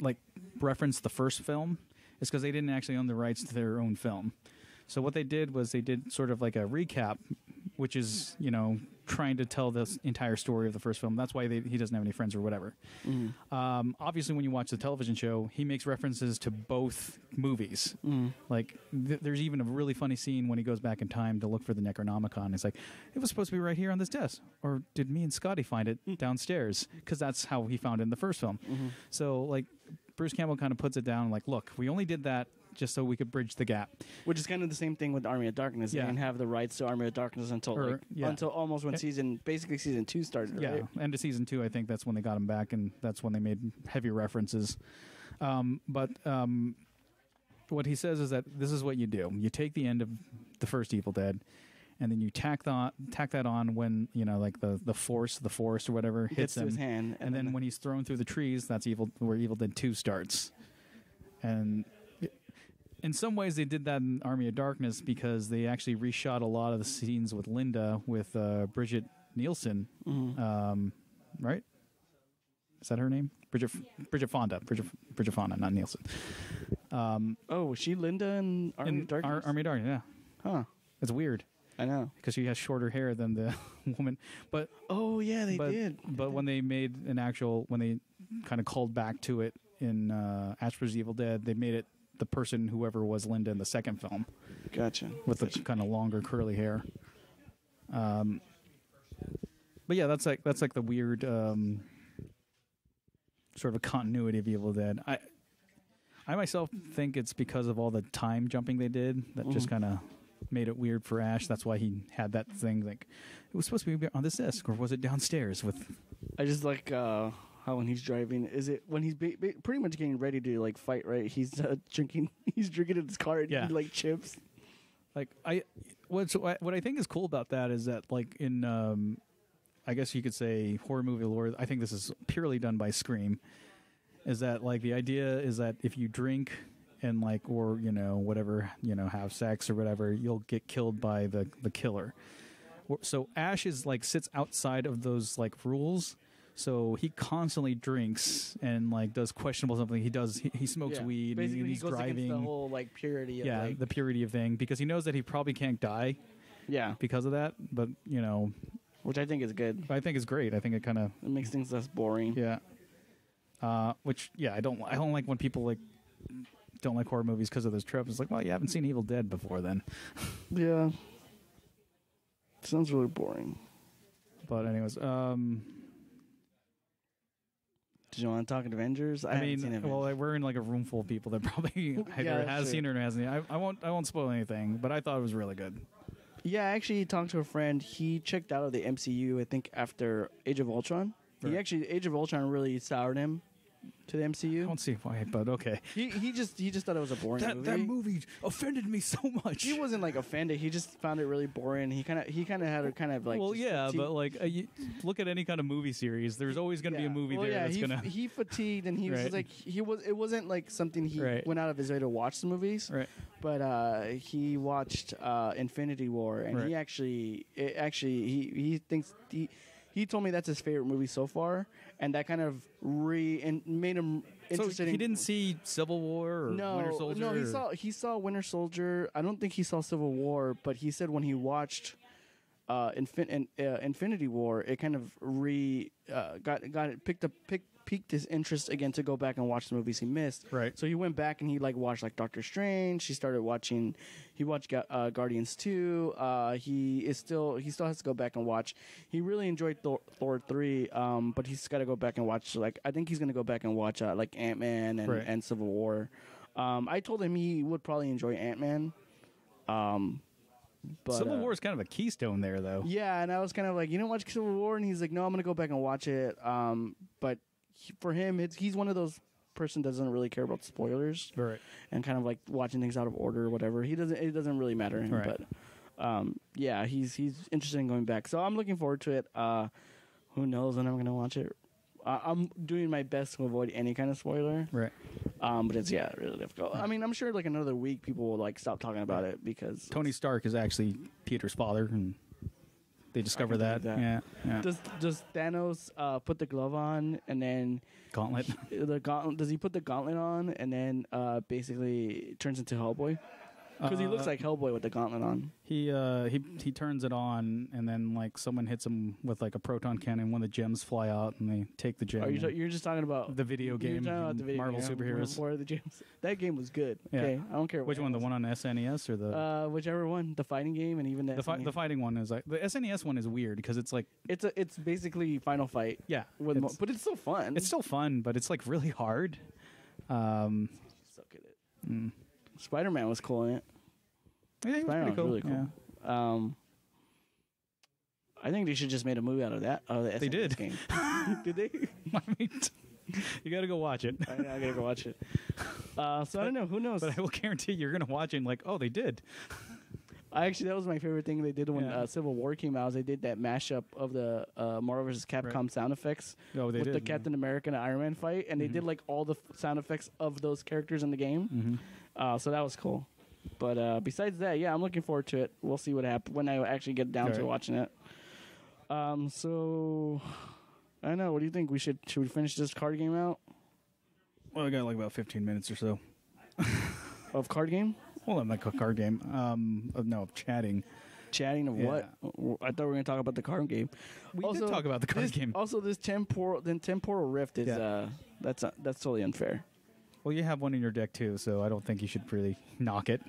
Speaker 1: like reference the first film is because they didn't actually own the rights to their own film. So what they did was they did sort of like a recap, which is trying to tell this entire story of the first film. That's why he doesn't have any friends or whatever. Mm. Obviously, when you watch the television show, he makes references to both movies. Mm. Like, there's even a really funny scene when he goes back in time to look for the Necronomicon. It's like, it was supposed to be right here on this desk. Or did me and Scotty find it downstairs? Because that's how he found it in the first film. Mm-hmm. So, like, Bruce Campbell kind of puts it down like, look, we only did that just so we could bridge the gap.
Speaker 2: Which is kind of the same thing with Army of Darkness. Yeah. They didn't have the rights to Army of Darkness until almost when season 2 started, right?
Speaker 1: Yeah, end of season 2, I think that's when they got him back, and that's when they made heavy references. But what he says is that this is what you do. You take the end of the first Evil Dead, and then you tack that on when, like the force or whatever hits him.
Speaker 2: His hand.
Speaker 1: And then when he's thrown through the trees, that's where Evil Dead 2 starts. And in some ways, they did that in Army of Darkness because they actually reshot a lot of the scenes with Linda with Bridget Nielsen, right? Is that her name? Bridget Fonda. Bridget Fonda, not Nielsen.
Speaker 2: Was she Linda in Army of Darkness?
Speaker 1: Army of Darkness, yeah.
Speaker 2: Huh.
Speaker 1: It's weird.
Speaker 2: I know.
Speaker 1: Because she has shorter hair than the woman. But
Speaker 2: they did.
Speaker 1: But when they made when they kind of called back to it in Ash vs. Evil Dead, they made it the person, whoever was Linda in the second film.
Speaker 2: Gotcha.
Speaker 1: With the kind of longer curly hair. But yeah, that's like the weird sort of continuity of Evil Dead. I myself think it's because of all the time jumping they did that just kind of made it weird for Ash. That's why he had that thing like it was supposed to be on this desk, or was it downstairs with.
Speaker 2: I just like how when he's driving, is it when he's pretty much getting ready to like fight, right? He's drinking in his car and eating like chips.
Speaker 1: Like what I think is cool about that is that like in I guess you could say horror movie lore, I think this is purely done by Scream, is that like the idea is that if you drink and like or whatever have sex or whatever, you'll get killed by the killer. So Ash is like sits outside of those like rules. So he constantly drinks and like does questionable something. He smokes weed.
Speaker 2: Basically,
Speaker 1: and he's
Speaker 2: he goes
Speaker 1: driving.
Speaker 2: Against the whole like purity. Of,
Speaker 1: the purity of thing, because he knows that he probably can't die. Yeah. Because of that, but
Speaker 2: which I think is good.
Speaker 1: I think is great. I think it kind of
Speaker 2: makes things less boring.
Speaker 1: Yeah. I don't like when people like don't like horror movies because of those tropes. It's like, well, you haven't seen Evil Dead before, then.
Speaker 2: Yeah. Sounds really boring.
Speaker 1: But anyways,
Speaker 2: did you want to talk Avengers?
Speaker 1: I mean, well, we're in like a room full of people that probably either has seen it or hasn't. I won't spoil anything, but I thought it was really good.
Speaker 2: Yeah, I actually talked to a friend. He checked out of the MCU, I think, after Age of Ultron. Right. Age of Ultron really soured him to the MCU.
Speaker 1: I don't see why, but okay.
Speaker 2: He just thought it was a boring movie.
Speaker 1: That movie offended me so much.
Speaker 2: He wasn't like offended. He just found it really boring. He kind of had a kind of like.
Speaker 1: Well, yeah, but like you look at any kind of movie series. There's always going to be a movie that's going to.
Speaker 2: He fatigued, and he was like It wasn't like something he went out of his way to watch the movies. Right. But he watched Infinity War, and he thinks. He he told me that's his favorite movie so far, and that kind of made him interested.
Speaker 1: So he didn't see Civil War or Winter Soldier?
Speaker 2: No, he saw Winter Soldier. I don't think he saw Civil War, but he said when he watched Infinity War, it kind of piqued his interest again to go back and watch the movies he missed.
Speaker 1: Right.
Speaker 2: So he went back and he watched Doctor Strange. He watched Guardians 2. He still has to go back and watch. He really enjoyed Thor 3, but he's got to go back and watch. I think he's going to go back and watch Ant-Man and Civil War. I told him he would probably enjoy Ant-Man. But,
Speaker 1: Civil War is kind of a keystone there, though.
Speaker 2: Yeah, and I was kind of like, you don't watch Civil War? And he's like, no, I'm going to go back and watch it. But for him, he's one of those person that doesn't really care about spoilers.
Speaker 1: Right.
Speaker 2: And kind of watching things out of order or whatever. It doesn't really matter to him.
Speaker 1: Right.
Speaker 2: But yeah, he's interested in going back. So I'm looking forward to it. Who knows when I'm going to watch it. I'm doing my best to avoid any kind of spoiler.
Speaker 1: Right.
Speaker 2: But it's really difficult. I mean, I'm sure another week people will stop talking about it because
Speaker 1: Tony Stark is actually Peter's father, and they discover that. Yeah.
Speaker 2: Does Thanos put the glove on and then
Speaker 1: gauntlet?
Speaker 2: Does he put the gauntlet on and then basically turns into Hellboy? Because he looks like Hellboy with the gauntlet on.
Speaker 1: He turns it on, and then someone hits him with a proton cannon. One of the gems fly out, and they take the gem.
Speaker 2: You're just talking about
Speaker 1: the video game, Marvel superheroes.
Speaker 2: Or the gems. That game was good.
Speaker 1: Yeah.
Speaker 2: Okay, I don't care
Speaker 1: which one. The one on SNES or the
Speaker 2: whichever one, the fighting game, and even
Speaker 1: the fighting one is the SNES one is weird because it's
Speaker 2: it's basically Final Fight.
Speaker 1: Yeah,
Speaker 2: but it's still fun.
Speaker 1: It's still fun, but it's really hard.
Speaker 2: Suck at it. Spider-Man was cool in it.
Speaker 1: Yeah, he was pretty cool.
Speaker 2: Really cool. Yeah. I think they should just made a movie out of that. The
Speaker 1: they did.
Speaker 2: Game. Did they?
Speaker 1: I mean, you got to go watch it.
Speaker 2: I got to go watch it. I don't know. Who knows?
Speaker 1: But I will guarantee you're going to watch it and oh, they did.
Speaker 2: That was my favorite thing they did when Civil War came out. They did that mashup of the Marvel vs. Capcom sound effects with the Captain America and Iron Man fight, and they did all the sound effects of those characters in the game. So that was cool. But besides that, I'm looking forward to it. We'll see what happens when I actually get down to watching it. So I don't know. What do you think? Should we finish this card game out?
Speaker 1: Well, I got about 15 minutes or so.
Speaker 2: Of card game?
Speaker 1: Well, not a card game. Of chatting.
Speaker 2: Chatting of what? I thought we were going to talk about the card game.
Speaker 1: We did talk about the card game.
Speaker 2: Also, this temporal rift is that's totally unfair.
Speaker 1: Well, you have one in your deck too, so I don't think you should really knock it.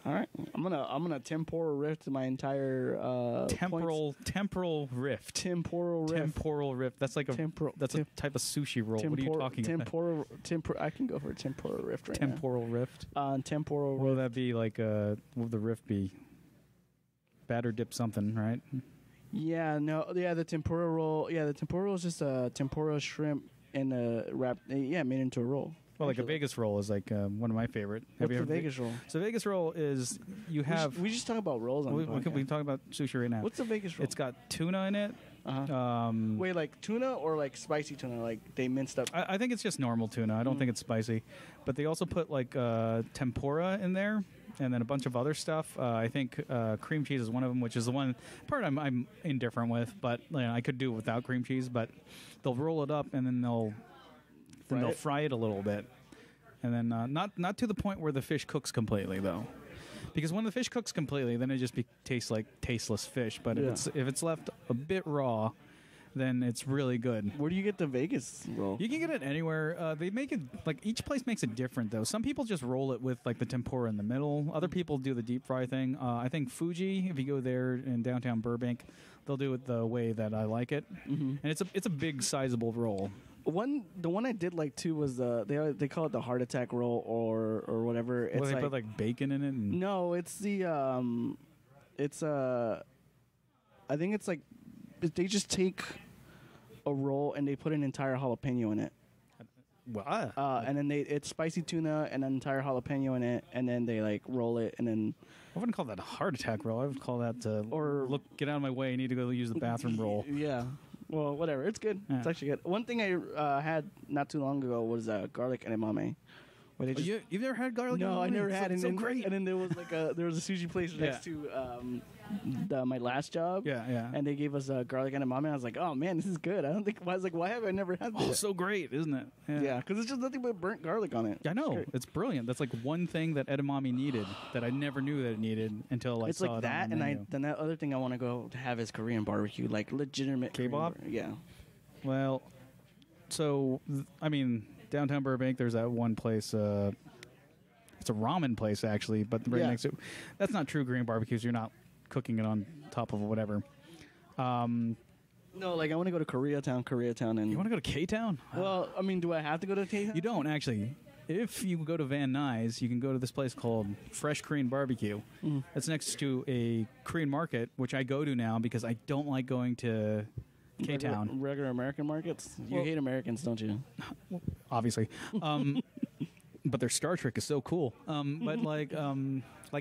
Speaker 2: All right, I'm gonna temporal rift my entire
Speaker 1: temporal rift.
Speaker 2: Temporal rift.
Speaker 1: That's a type of sushi roll. What are you talking about?
Speaker 2: I can go for a temporal rift right
Speaker 1: temporal
Speaker 2: now.
Speaker 1: Rift.
Speaker 2: Temporal rift.
Speaker 1: What would that be like? What would the rift be? Batter dip something, right?
Speaker 2: Yeah. No. Yeah. The tempura roll. Yeah. The tempura roll is just a tempura shrimp in a wrap. Yeah, made into a roll.
Speaker 1: Well, a Vegas roll is one of my favorite.
Speaker 2: What's the Vegas roll?
Speaker 1: So Vegas roll is you have.
Speaker 2: We just talk about rolls on the podcast.
Speaker 1: We can talk about sushi right now.
Speaker 2: What's the Vegas roll?
Speaker 1: It's got tuna in it.
Speaker 2: Wait, tuna or spicy tuna? They minced up.
Speaker 1: I think it's just normal tuna. I don't think it's spicy, but they also put tempura in there, and then a bunch of other stuff. I think cream cheese is one of them, which is the one part I'm indifferent with. But I could do it without cream cheese. But they'll roll it up and then they'll fry it a little bit, and then not to the point where the fish cooks completely though, because when the fish cooks completely, then it just tastes like tasteless fish. But if it's left a bit raw, then it's really good.
Speaker 2: Where do you get the Vegas roll?
Speaker 1: You can get it anywhere. They make it each place makes it different though. Some people just roll it with the tempura in the middle. Other people do the deep fry thing. I think Fuji, if you go there in downtown Burbank, they'll do it the way that I like it, and it's a big sizable roll.
Speaker 2: The one I did like too was they call it the heart attack roll or whatever. It's
Speaker 1: they put bacon in it.
Speaker 2: No, it's the I think it's they just take a roll and they put an entire jalapeno in it.
Speaker 1: Wow.
Speaker 2: And then it's spicy tuna and an entire jalapeno in it, and then they roll it, and then
Speaker 1: I wouldn't call that a heart attack roll. I would call that get out of my way. I need to go use the bathroom roll.
Speaker 2: Yeah. Well, whatever. It's good. Yeah. It's actually good. One thing I had not too long ago was garlic edamame,
Speaker 1: You've never had garlic?
Speaker 2: No, I never had.
Speaker 1: It's so great.
Speaker 2: And then there was there was a sushi place next to my last job.
Speaker 1: Yeah.
Speaker 2: And they gave us garlic edamame. And I was like, oh man, this is good. I was like, why have I never had this?
Speaker 1: Oh, so great, isn't it?
Speaker 2: Yeah, because it's just nothing but burnt garlic on it.
Speaker 1: I know. It's brilliant. That's like one thing that edamame needed that I never knew that it needed until I saw it. It's like that, and
Speaker 2: then that other thing I want to go to have is Korean barbecue, like legitimate
Speaker 1: kebab.
Speaker 2: Yeah.
Speaker 1: Well, so I mean, downtown Burbank, there's that one place. It's a ramen place actually, but right next to that's not true Korean barbecues. You're not cooking it on top of whatever.
Speaker 2: No, like I want to go to Koreatown, and
Speaker 1: you want to go to K-Town?
Speaker 2: Well, I mean, do I have to go to K-Town?
Speaker 1: You don't actually. If you go to Van Nuys, you can go to this place called Fresh Korean Barbecue. It's next to a Korean market, which I go to now because I don't like going to K-Town.
Speaker 2: Regular American markets? You hate Americans, don't you?
Speaker 1: Obviously. But their Star Trek is so cool. But like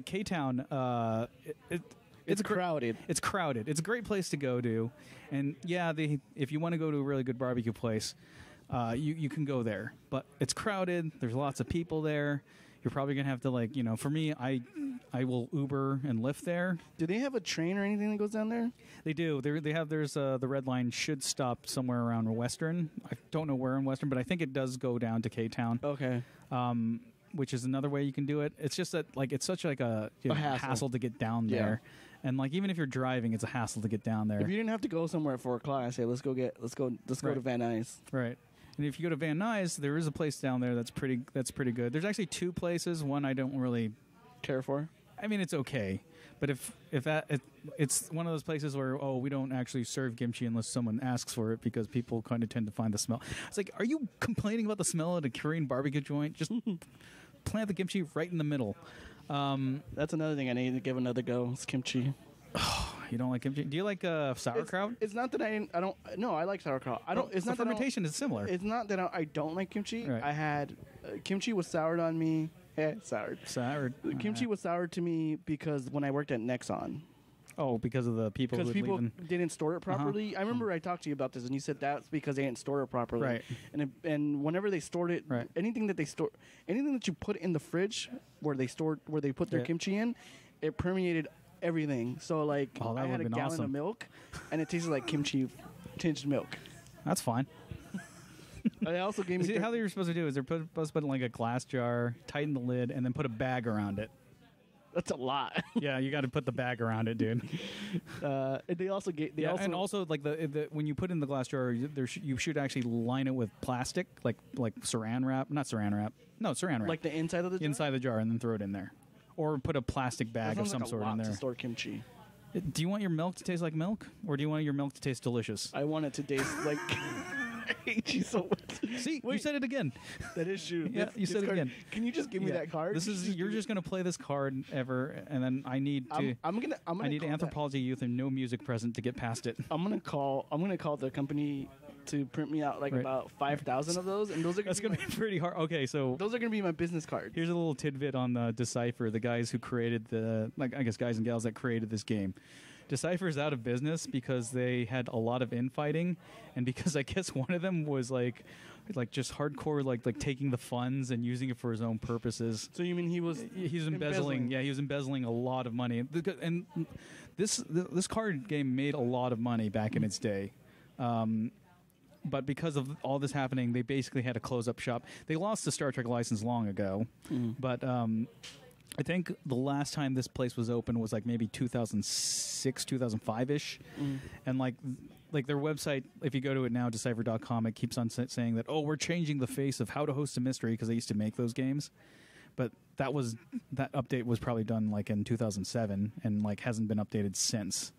Speaker 1: K-Town, it's
Speaker 2: crowded.
Speaker 1: It's crowded. It's a great place to go to. And yeah, if you want to go to a really good barbecue place, you can go there. But it's crowded. There's lots of people there. You're probably going to have to, for me, I will Uber and Lyft there.
Speaker 2: Do they have a train or anything that goes down there?
Speaker 1: They do. There's the Red Line should stop somewhere around Western. I don't know where in Western, but I think it does go down to K-Town.
Speaker 2: Okay.
Speaker 1: Which is another way you can do it. It's just that it's such a hassle to get down there. And even if you're driving, it's a hassle to get down there.
Speaker 2: If you didn't have to go somewhere at 4 o'clock, I say let's go to Van Nuys.
Speaker 1: Right. And if you go to Van Nuys, there is a place down there that's pretty good. There's actually two places. One I don't really
Speaker 2: care for.
Speaker 1: I mean, it's okay, but it's one of those places where we don't actually serve kimchi unless someone asks for it because people kind of tend to find the smell. It's like, are you complaining about the smell at a Korean barbecue joint? Just plant the kimchi right in the middle.
Speaker 2: That's another thing I need to give another go. It's kimchi.
Speaker 1: You don't like kimchi? Do you like sauerkraut?
Speaker 2: It's not that I don't. No, I like sauerkraut. I don't. It's not
Speaker 1: fermentation is similar.
Speaker 2: It's not that I don't like kimchi.
Speaker 1: Right.
Speaker 2: I had kimchi was soured on me. Yeah, soured. Kimchi was soured to me because when I worked at Nexon.
Speaker 1: Oh, because of the people who
Speaker 2: didn't store it properly. I remember I talked to you about this, and you said that's because they didn't store it properly.
Speaker 1: Right.
Speaker 2: And whenever they stored it, anything that you put in the fridge where they put their kimchi in, it permeated everything. So I had a gallon of milk, and it tasted like kimchi tinged milk.
Speaker 1: That's fine.
Speaker 2: They also gave me.
Speaker 1: See, how they're supposed to do is they're supposed to put in a glass jar, tighten the lid, and then put a bag around it.
Speaker 2: That's a lot.
Speaker 1: Yeah, you got to put the bag around it, dude.
Speaker 2: They also gave.
Speaker 1: And also when you put in the glass jar, you should actually line it with plastic, like Saran wrap, not Saran wrap. No, Saran wrap.
Speaker 2: Like the inside of the jar?
Speaker 1: Inside the jar, and then throw it in there, or put a plastic bag of some sort in there.
Speaker 2: To store kimchi.
Speaker 1: Do you want your milk to taste like milk, or do you want your milk to taste delicious?
Speaker 2: I want it to taste like. I hate you so much.
Speaker 1: See, you said it again.
Speaker 2: That is true.
Speaker 1: Yeah, you said it again.
Speaker 2: Can you just give me that card?
Speaker 1: You're just going to play this card ever, and then I need to. I need Anthropology Youth and no music present to get past it.
Speaker 2: I'm gonna call the company to print me out about 5,000 of those, and those are
Speaker 1: gonna be pretty hard. Okay, so
Speaker 2: those are gonna be my business cards.
Speaker 1: Here's a little tidbit on Decipher, the guys who created guys and gals that created this game. Decipher's out of business because they had a lot of infighting, and because I guess one of them was just hardcore taking the funds and using it for his own purposes.
Speaker 2: So you mean
Speaker 1: he's embezzling? Yeah, he was embezzling a lot of money. And this card game made a lot of money back in its day. But because of all this happening, they basically had to close up shop. They lost the Star Trek license long ago, but I think the last time this place was open was maybe 2006, 2005-ish. And their website, if you go to it now, Decipher.com, it keeps on saying that, we're changing the face of how to host a mystery because they used to make those games. But that update was probably done in 2007 and hasn't been updated since.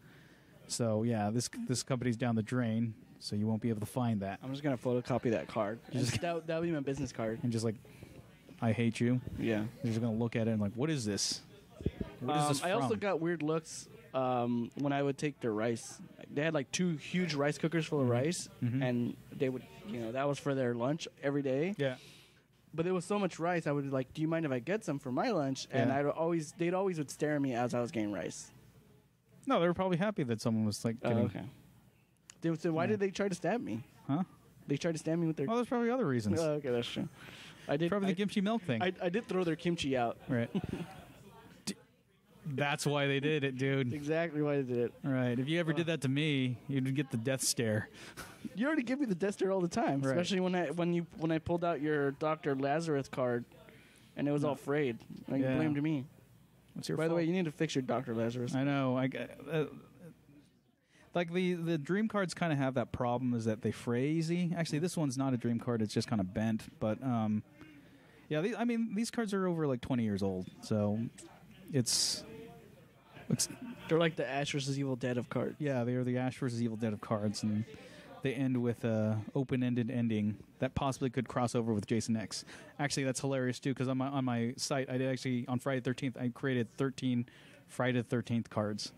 Speaker 1: So yeah, this company's down the drain, so you won't be able to find that.
Speaker 2: I'm just going to photocopy that card. That would be my business card.
Speaker 1: And just I hate you.
Speaker 2: Yeah.
Speaker 1: You're just going to look at it and what is this? What is this from?
Speaker 2: I also got weird looks when I would take their rice. They had 2 huge rice cookers full of rice, and they would, that was for their lunch every day.
Speaker 1: Yeah.
Speaker 2: But there was so much rice, I would be do you mind if I get some for my lunch? And they'd always would stare at me as I was getting rice.
Speaker 1: No, they were probably happy that someone was getting...
Speaker 2: Oh, okay. So why did they try to stab me?
Speaker 1: Huh?
Speaker 2: They tried to stab me with their...
Speaker 1: Oh, there's probably other reasons.
Speaker 2: Oh, okay, that's true. I did.
Speaker 1: Probably the kimchi milk thing.
Speaker 2: I did throw their kimchi out.
Speaker 1: Right. That's why they did it, dude.
Speaker 2: Exactly why they did it.
Speaker 1: Right. If you ever did that to me, you'd get the death stare.
Speaker 2: You already give me the death stare all the time, right. Especially when I pulled out your Dr. Lazarus card, and it was all frayed. Like, you blamed me.
Speaker 1: What's your
Speaker 2: By
Speaker 1: fault?
Speaker 2: the way, you need to fix your Dr. Lazarus.
Speaker 1: I know. Like the dream cards kind of have that problem, is that they fray easy. Actually, this one's not a dream card; it's just kind of bent. But yeah, these cards are over like 20 years old, so
Speaker 2: they're like the Ash vs. Evil Dead of cards.
Speaker 1: Yeah, they are the Ash vs. Evil Dead of cards, and they end with a open-ended ending that possibly could cross over with Jason X. Actually, that's hilarious too, because on my site, I did actually on Friday the 13th, I created 13 Friday the 13th cards.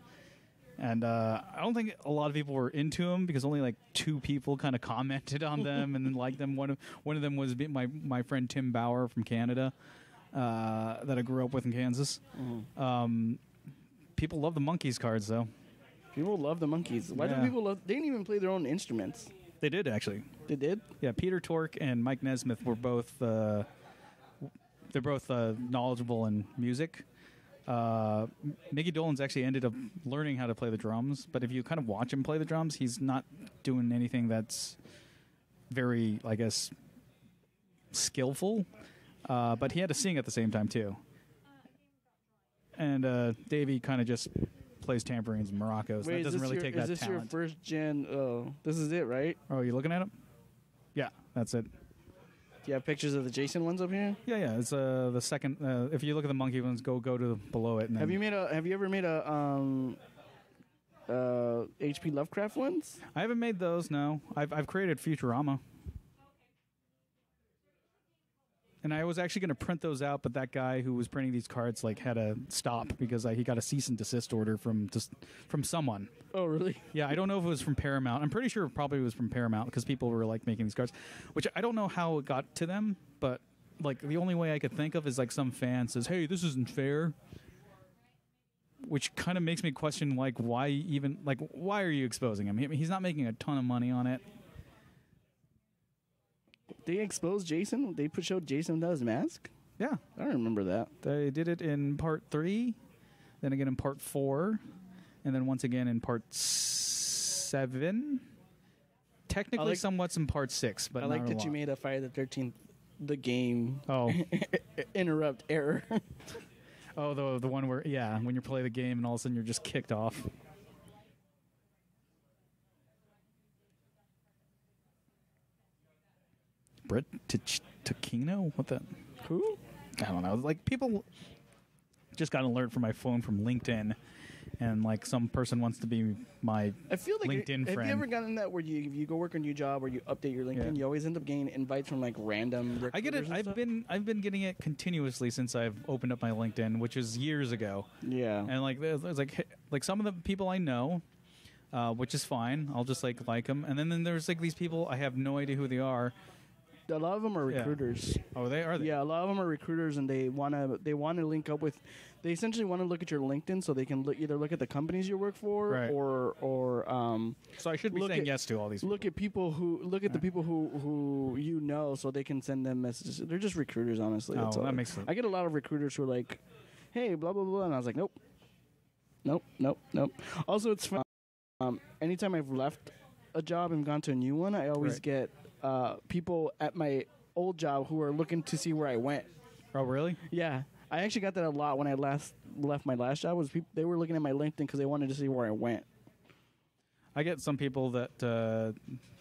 Speaker 1: And I don't think a lot of people were into them because only like 2 people kind of commented on them and then liked them. One of them was my friend Tim Bauer from Canada that I grew up with in Kansas. Mm-hmm. People love the Monkeys cards, though.
Speaker 2: People love the Monkeys. Why do people love... They didn't even play their own instruments.
Speaker 1: They did, actually.
Speaker 2: They did?
Speaker 1: Yeah, Peter Tork and Mike Nesmith were both... they're both knowledgeable in music. Mickey Dolenz actually ended up learning how to play the drums, but if you kind of watch him play the drums, he's not doing anything that's very, I guess, skillful. But he had to sing at the same time, too. And Davey kind of just plays tambourines and maracas. That doesn't really take that talent.
Speaker 2: Is this your first gen? Oh, this is it, right?
Speaker 1: Oh, you looking at it? Yeah, that's it.
Speaker 2: Do you have pictures of the Jason ones up here?
Speaker 1: Yeah. It's the second. If you look at the monkey ones, go to below it. And
Speaker 2: have you ever made a H.P. Lovecraft ones?
Speaker 1: I haven't made those. No, I've created Futurama. And I was actually going to print those out, but that guy who was printing these cards had to stop because he got a cease and desist order from someone.
Speaker 2: Oh, really?
Speaker 1: Yeah, I don't know if it was from Paramount. I'm pretty sure it probably was from Paramount because people were making these cards, which I don't know how it got to them. But the only way I could think of is some fan says, "Hey, this isn't fair," which kind of makes me question why are you exposing him? He's not making a ton of money on it.
Speaker 2: They exposed Jason? They showed Jason without his mask?
Speaker 1: Yeah.
Speaker 2: I don't remember that.
Speaker 1: They did it in part 3, then again in part 4, and then once again in part 7. Technically, somewhat in part 6, but
Speaker 2: I like that you made a Friday the 13th, the game, interrupt error.
Speaker 1: Oh, the one where, when you play the game and all of a sudden you're just kicked off. Brett Taquino? What the?
Speaker 2: Who?
Speaker 1: I don't know. People just got an alert from my phone from LinkedIn, and some person wants to be my LinkedIn friend.
Speaker 2: Have you ever gotten that where you go work on your job or you update your LinkedIn, you always end up getting invites from random recruiters?
Speaker 1: I get it. I've been getting it continuously since I've opened up my LinkedIn, which is years ago.
Speaker 2: Yeah.
Speaker 1: And there's some of the people I know, which is fine. I'll just like them, and then there's these people I have no idea who they are.
Speaker 2: A lot of them are recruiters.
Speaker 1: Yeah. Oh, they are.
Speaker 2: Yeah, a lot of them are recruiters, and they want to link up with. They essentially want to look at your LinkedIn so they can either look at the companies you work for,
Speaker 1: right.
Speaker 2: or.
Speaker 1: So I should be saying yes to all these.
Speaker 2: Look at the people who you know, so they can send them messages. They're just recruiters, honestly.
Speaker 1: Oh, that makes sense.
Speaker 2: I get a lot of recruiters who are like, "Hey, blah blah blah," and I was like, "Nope." Also, it's fun. Anytime I've left a job and gone to a new one, I always get. People at my old job who are looking to see where I went.
Speaker 1: Oh, really?
Speaker 2: Yeah. I actually got that a lot when I left my last job. They were looking at my LinkedIn because they wanted to see where I went. I
Speaker 1: get some people that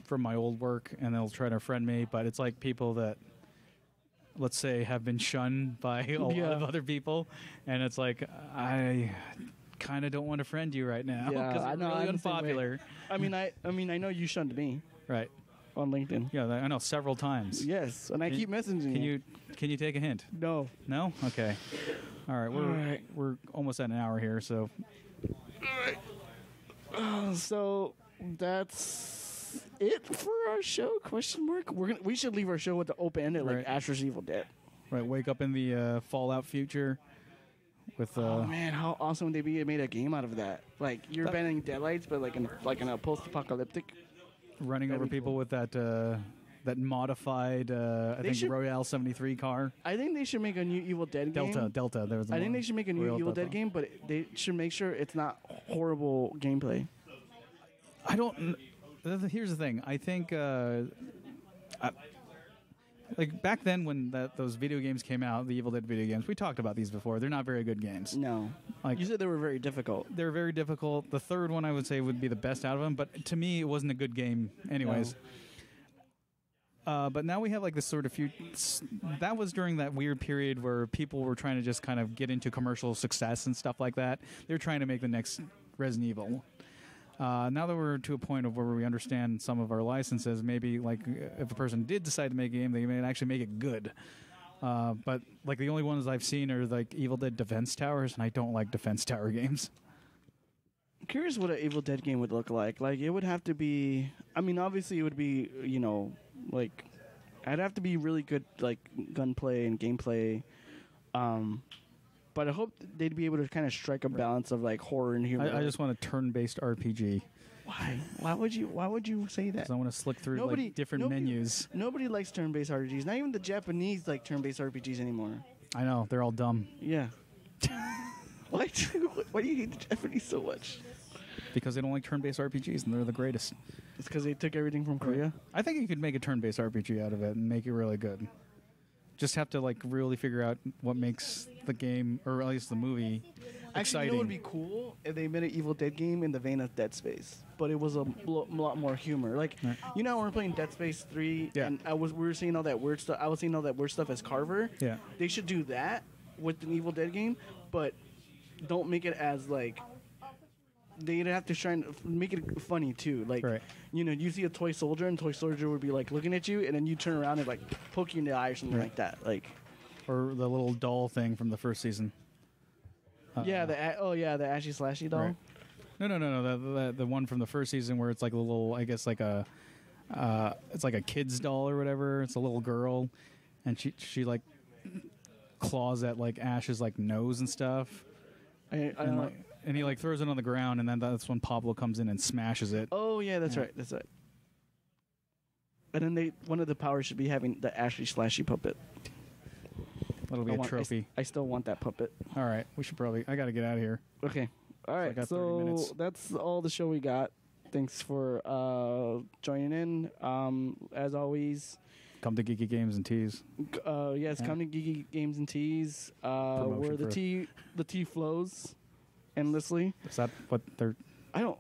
Speaker 1: from my old work, and they'll try to friend me, but it's people that, let's say, have been shunned by a lot of other people, and it's I kind of don't want to friend you right now because you're really unpopular.
Speaker 2: I mean, I know you shunned me.
Speaker 1: Right.
Speaker 2: On LinkedIn.
Speaker 1: Yeah, I know, several times.
Speaker 2: Yes, and I keep messaging you.
Speaker 1: Can you take a hint?
Speaker 2: No.
Speaker 1: No? Okay. All right, we're almost at an hour here, so.
Speaker 2: All right. So that's it for our show? Question mark. We should leave our show with the open ended like Ash vs. Evil Dead.
Speaker 1: Right. Wake up in the Fallout future. With
Speaker 2: oh man, how awesome would they be? Made a game out of that. You're banning deadlights, but in a post-apocalyptic.
Speaker 1: Running over people with that that modified, I think, Royale 73 car.
Speaker 2: I think they should make a new Evil Dead game.
Speaker 1: Delta. There was.
Speaker 2: I think they should make a new Evil Dead game, but they should make sure it's not horrible gameplay.
Speaker 1: I don't. Here's the thing. I think. Like back then when those video games came out, the Evil Dead video games, we talked about these before. They're not very good games.
Speaker 2: No.
Speaker 1: Like,
Speaker 2: you said they were very difficult.
Speaker 1: They're very difficult. The third one I would say would be the best out of them, but to me it wasn't a good game anyways. No. But now we have like this sort of that was during that weird period where people were trying to just kind of get into commercial success and stuff like that. They're trying to make the next Resident Evil. Now that we're to a point of where we understand some of our licenses, maybe like if a person did decide to make a game, they may actually make it good. But like the only ones I've seen are like Evil Dead Defense Towers, and I don't like Defense Tower games.
Speaker 2: I'm curious what an Evil Dead game would look like. Like it would have to be. I mean, obviously it would be. Like I'd have to be really good, like gunplay and gameplay. But I hope they'd be able to kind of strike a balance of like horror and humor.
Speaker 1: I just want a turn-based RPG.
Speaker 2: Why? Why would you say that?
Speaker 1: Because I want to slick through like different menus.
Speaker 2: Nobody likes turn-based RPGs. Not even the Japanese like turn-based RPGs anymore.
Speaker 1: I know, they're all dumb.
Speaker 2: Yeah. Why do you hate the Japanese so much?
Speaker 1: Because they don't like turn-based RPGs, and they're the greatest.
Speaker 2: It's because they took everything from Korea?
Speaker 1: I think you could make a turn-based RPG out of it and make it really good. Just have to like really figure out what makes the game, or at least the movie, exciting.
Speaker 2: Actually, you know what would be cool if they made an Evil Dead game in the vein of Dead Space, but it was a lot more humor. Like, you know, when we're playing Dead Space 3, and we were seeing all that weird stuff. I was seeing all that weird stuff as Carver.
Speaker 1: Yeah,
Speaker 2: they should do that with an Evil Dead game, but don't make it as like. They'd have to try and make it funny too. Like, you know, you see a toy soldier, and toy soldier would be like looking at you, and then you turn around and like poke you in the eye or something like that. Like,
Speaker 1: or the little doll thing from the first season.
Speaker 2: The Ashy Slashy doll.
Speaker 1: Right. No. The one from the first season where it's like a little, I guess like it's like a kid's doll or whatever. It's a little girl, and she like claws at like Ash's like nose and stuff.
Speaker 2: I don't know.
Speaker 1: And he like throws it on the ground, and then that's when Pablo comes in and smashes it.
Speaker 2: Oh yeah, that's right. That's right. And then one of the powers should be having the Ashley Slashy puppet.
Speaker 1: That'll be a trophy.
Speaker 2: I still want that puppet.
Speaker 1: All right, we should probably. I got to get out of here.
Speaker 2: Okay. All right. So that's all the show we got. Thanks for joining in. As always,
Speaker 1: come to Geeky Games and Teas.
Speaker 2: Yes, come to Geeky Games and Teas. Where the tea flows endlessly.
Speaker 1: Is that what they're...
Speaker 2: I don't...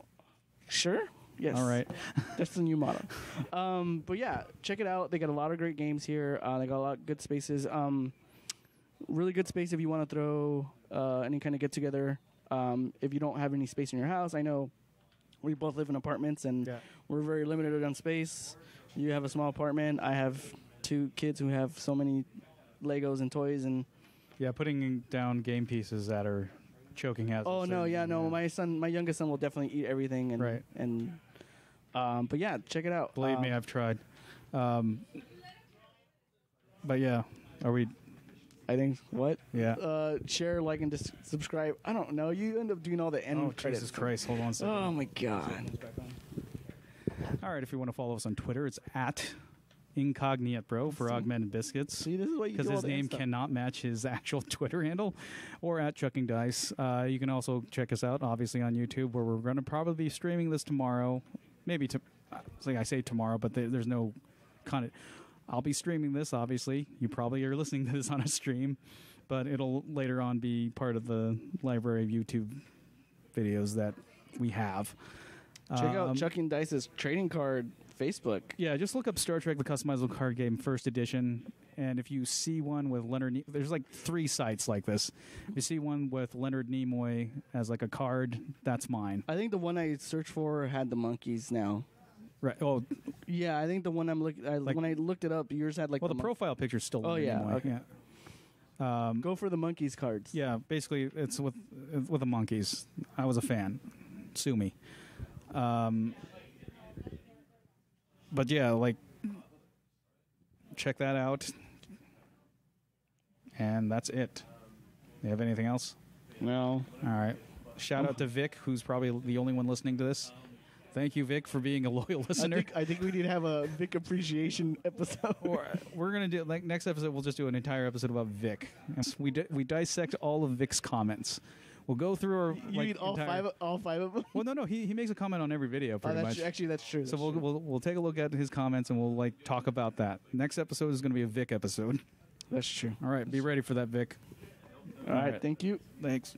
Speaker 2: Sure? Yes.
Speaker 1: All right.
Speaker 2: That's the new motto. But yeah, check it out. They got a lot of great games here. They got a lot of good spaces. Really good space if you want to throw any kind of get-together. If you don't have any space in your house, I know we both live in apartments, and we're very limited on space. You have a small apartment. I have 2 kids who have so many Legos and toys. And
Speaker 1: yeah, putting down game pieces that are... choking hazards.
Speaker 2: Oh no, no. My youngest son will definitely eat everything, and but yeah, check it out.
Speaker 1: Believe me, I've tried. But yeah, are we?
Speaker 2: I think what?
Speaker 1: Yeah.
Speaker 2: Share, like, and subscribe. I don't know. You end up doing all the end credits.
Speaker 1: Jesus Christ! Hold on a second.
Speaker 2: Oh my God.
Speaker 1: All right, if you want to follow us on Twitter, it's at Incognite Bro for Augmented Biscuits.
Speaker 2: See, this is what you do.
Speaker 1: Because his name cannot match his actual Twitter handle, or at Chucking Dice. You can also check us out, obviously, on YouTube, where we're going to probably be streaming this tomorrow. Maybe I say tomorrow, but there's no content. I'll be streaming this, obviously. You probably are listening to this on a stream, but it'll later on be part of the library of YouTube videos that we have.
Speaker 2: Check out Chucking Dice's trading card Facebook.
Speaker 1: Yeah, just look up Star Trek: The Customizable Card Game First Edition, and if you see one with Leonard, there's like 3 sites like this. If you see one with Leonard Nimoy as like a card, that's mine.
Speaker 2: I think the one I searched for had the monkeys now.
Speaker 1: Right. Oh,
Speaker 2: yeah. I think the one I'm looking. When I looked it up, yours had like.
Speaker 1: Well, the profile picture's still.
Speaker 2: Oh yeah.
Speaker 1: Nimoy.
Speaker 2: Okay.
Speaker 1: Yeah.
Speaker 2: Go for the monkeys cards.
Speaker 1: Yeah. Basically, it's with the monkeys. I was a fan. Sue me. But yeah, like, check that out. And that's it. You have anything else?
Speaker 2: No.
Speaker 1: All right. Shout out to Vic, who's probably the only one listening to this. Thank you, Vic, for being a loyal listener.
Speaker 2: I think we need to have a Vic appreciation episode.
Speaker 1: We're gonna do next episode. We'll just do an entire episode about Vic. We dissect all of Vic's comments. We'll go through our.
Speaker 2: You need all five of them.
Speaker 1: Well, no. He makes a comment on every video pretty much.
Speaker 2: Actually, that's true.
Speaker 1: So we'll take a look at his comments and we'll talk about that. Next episode is gonna be a Vic episode.
Speaker 2: That's true.
Speaker 1: All right, be ready for that, Vic.
Speaker 2: All right, thank you.
Speaker 1: Thanks.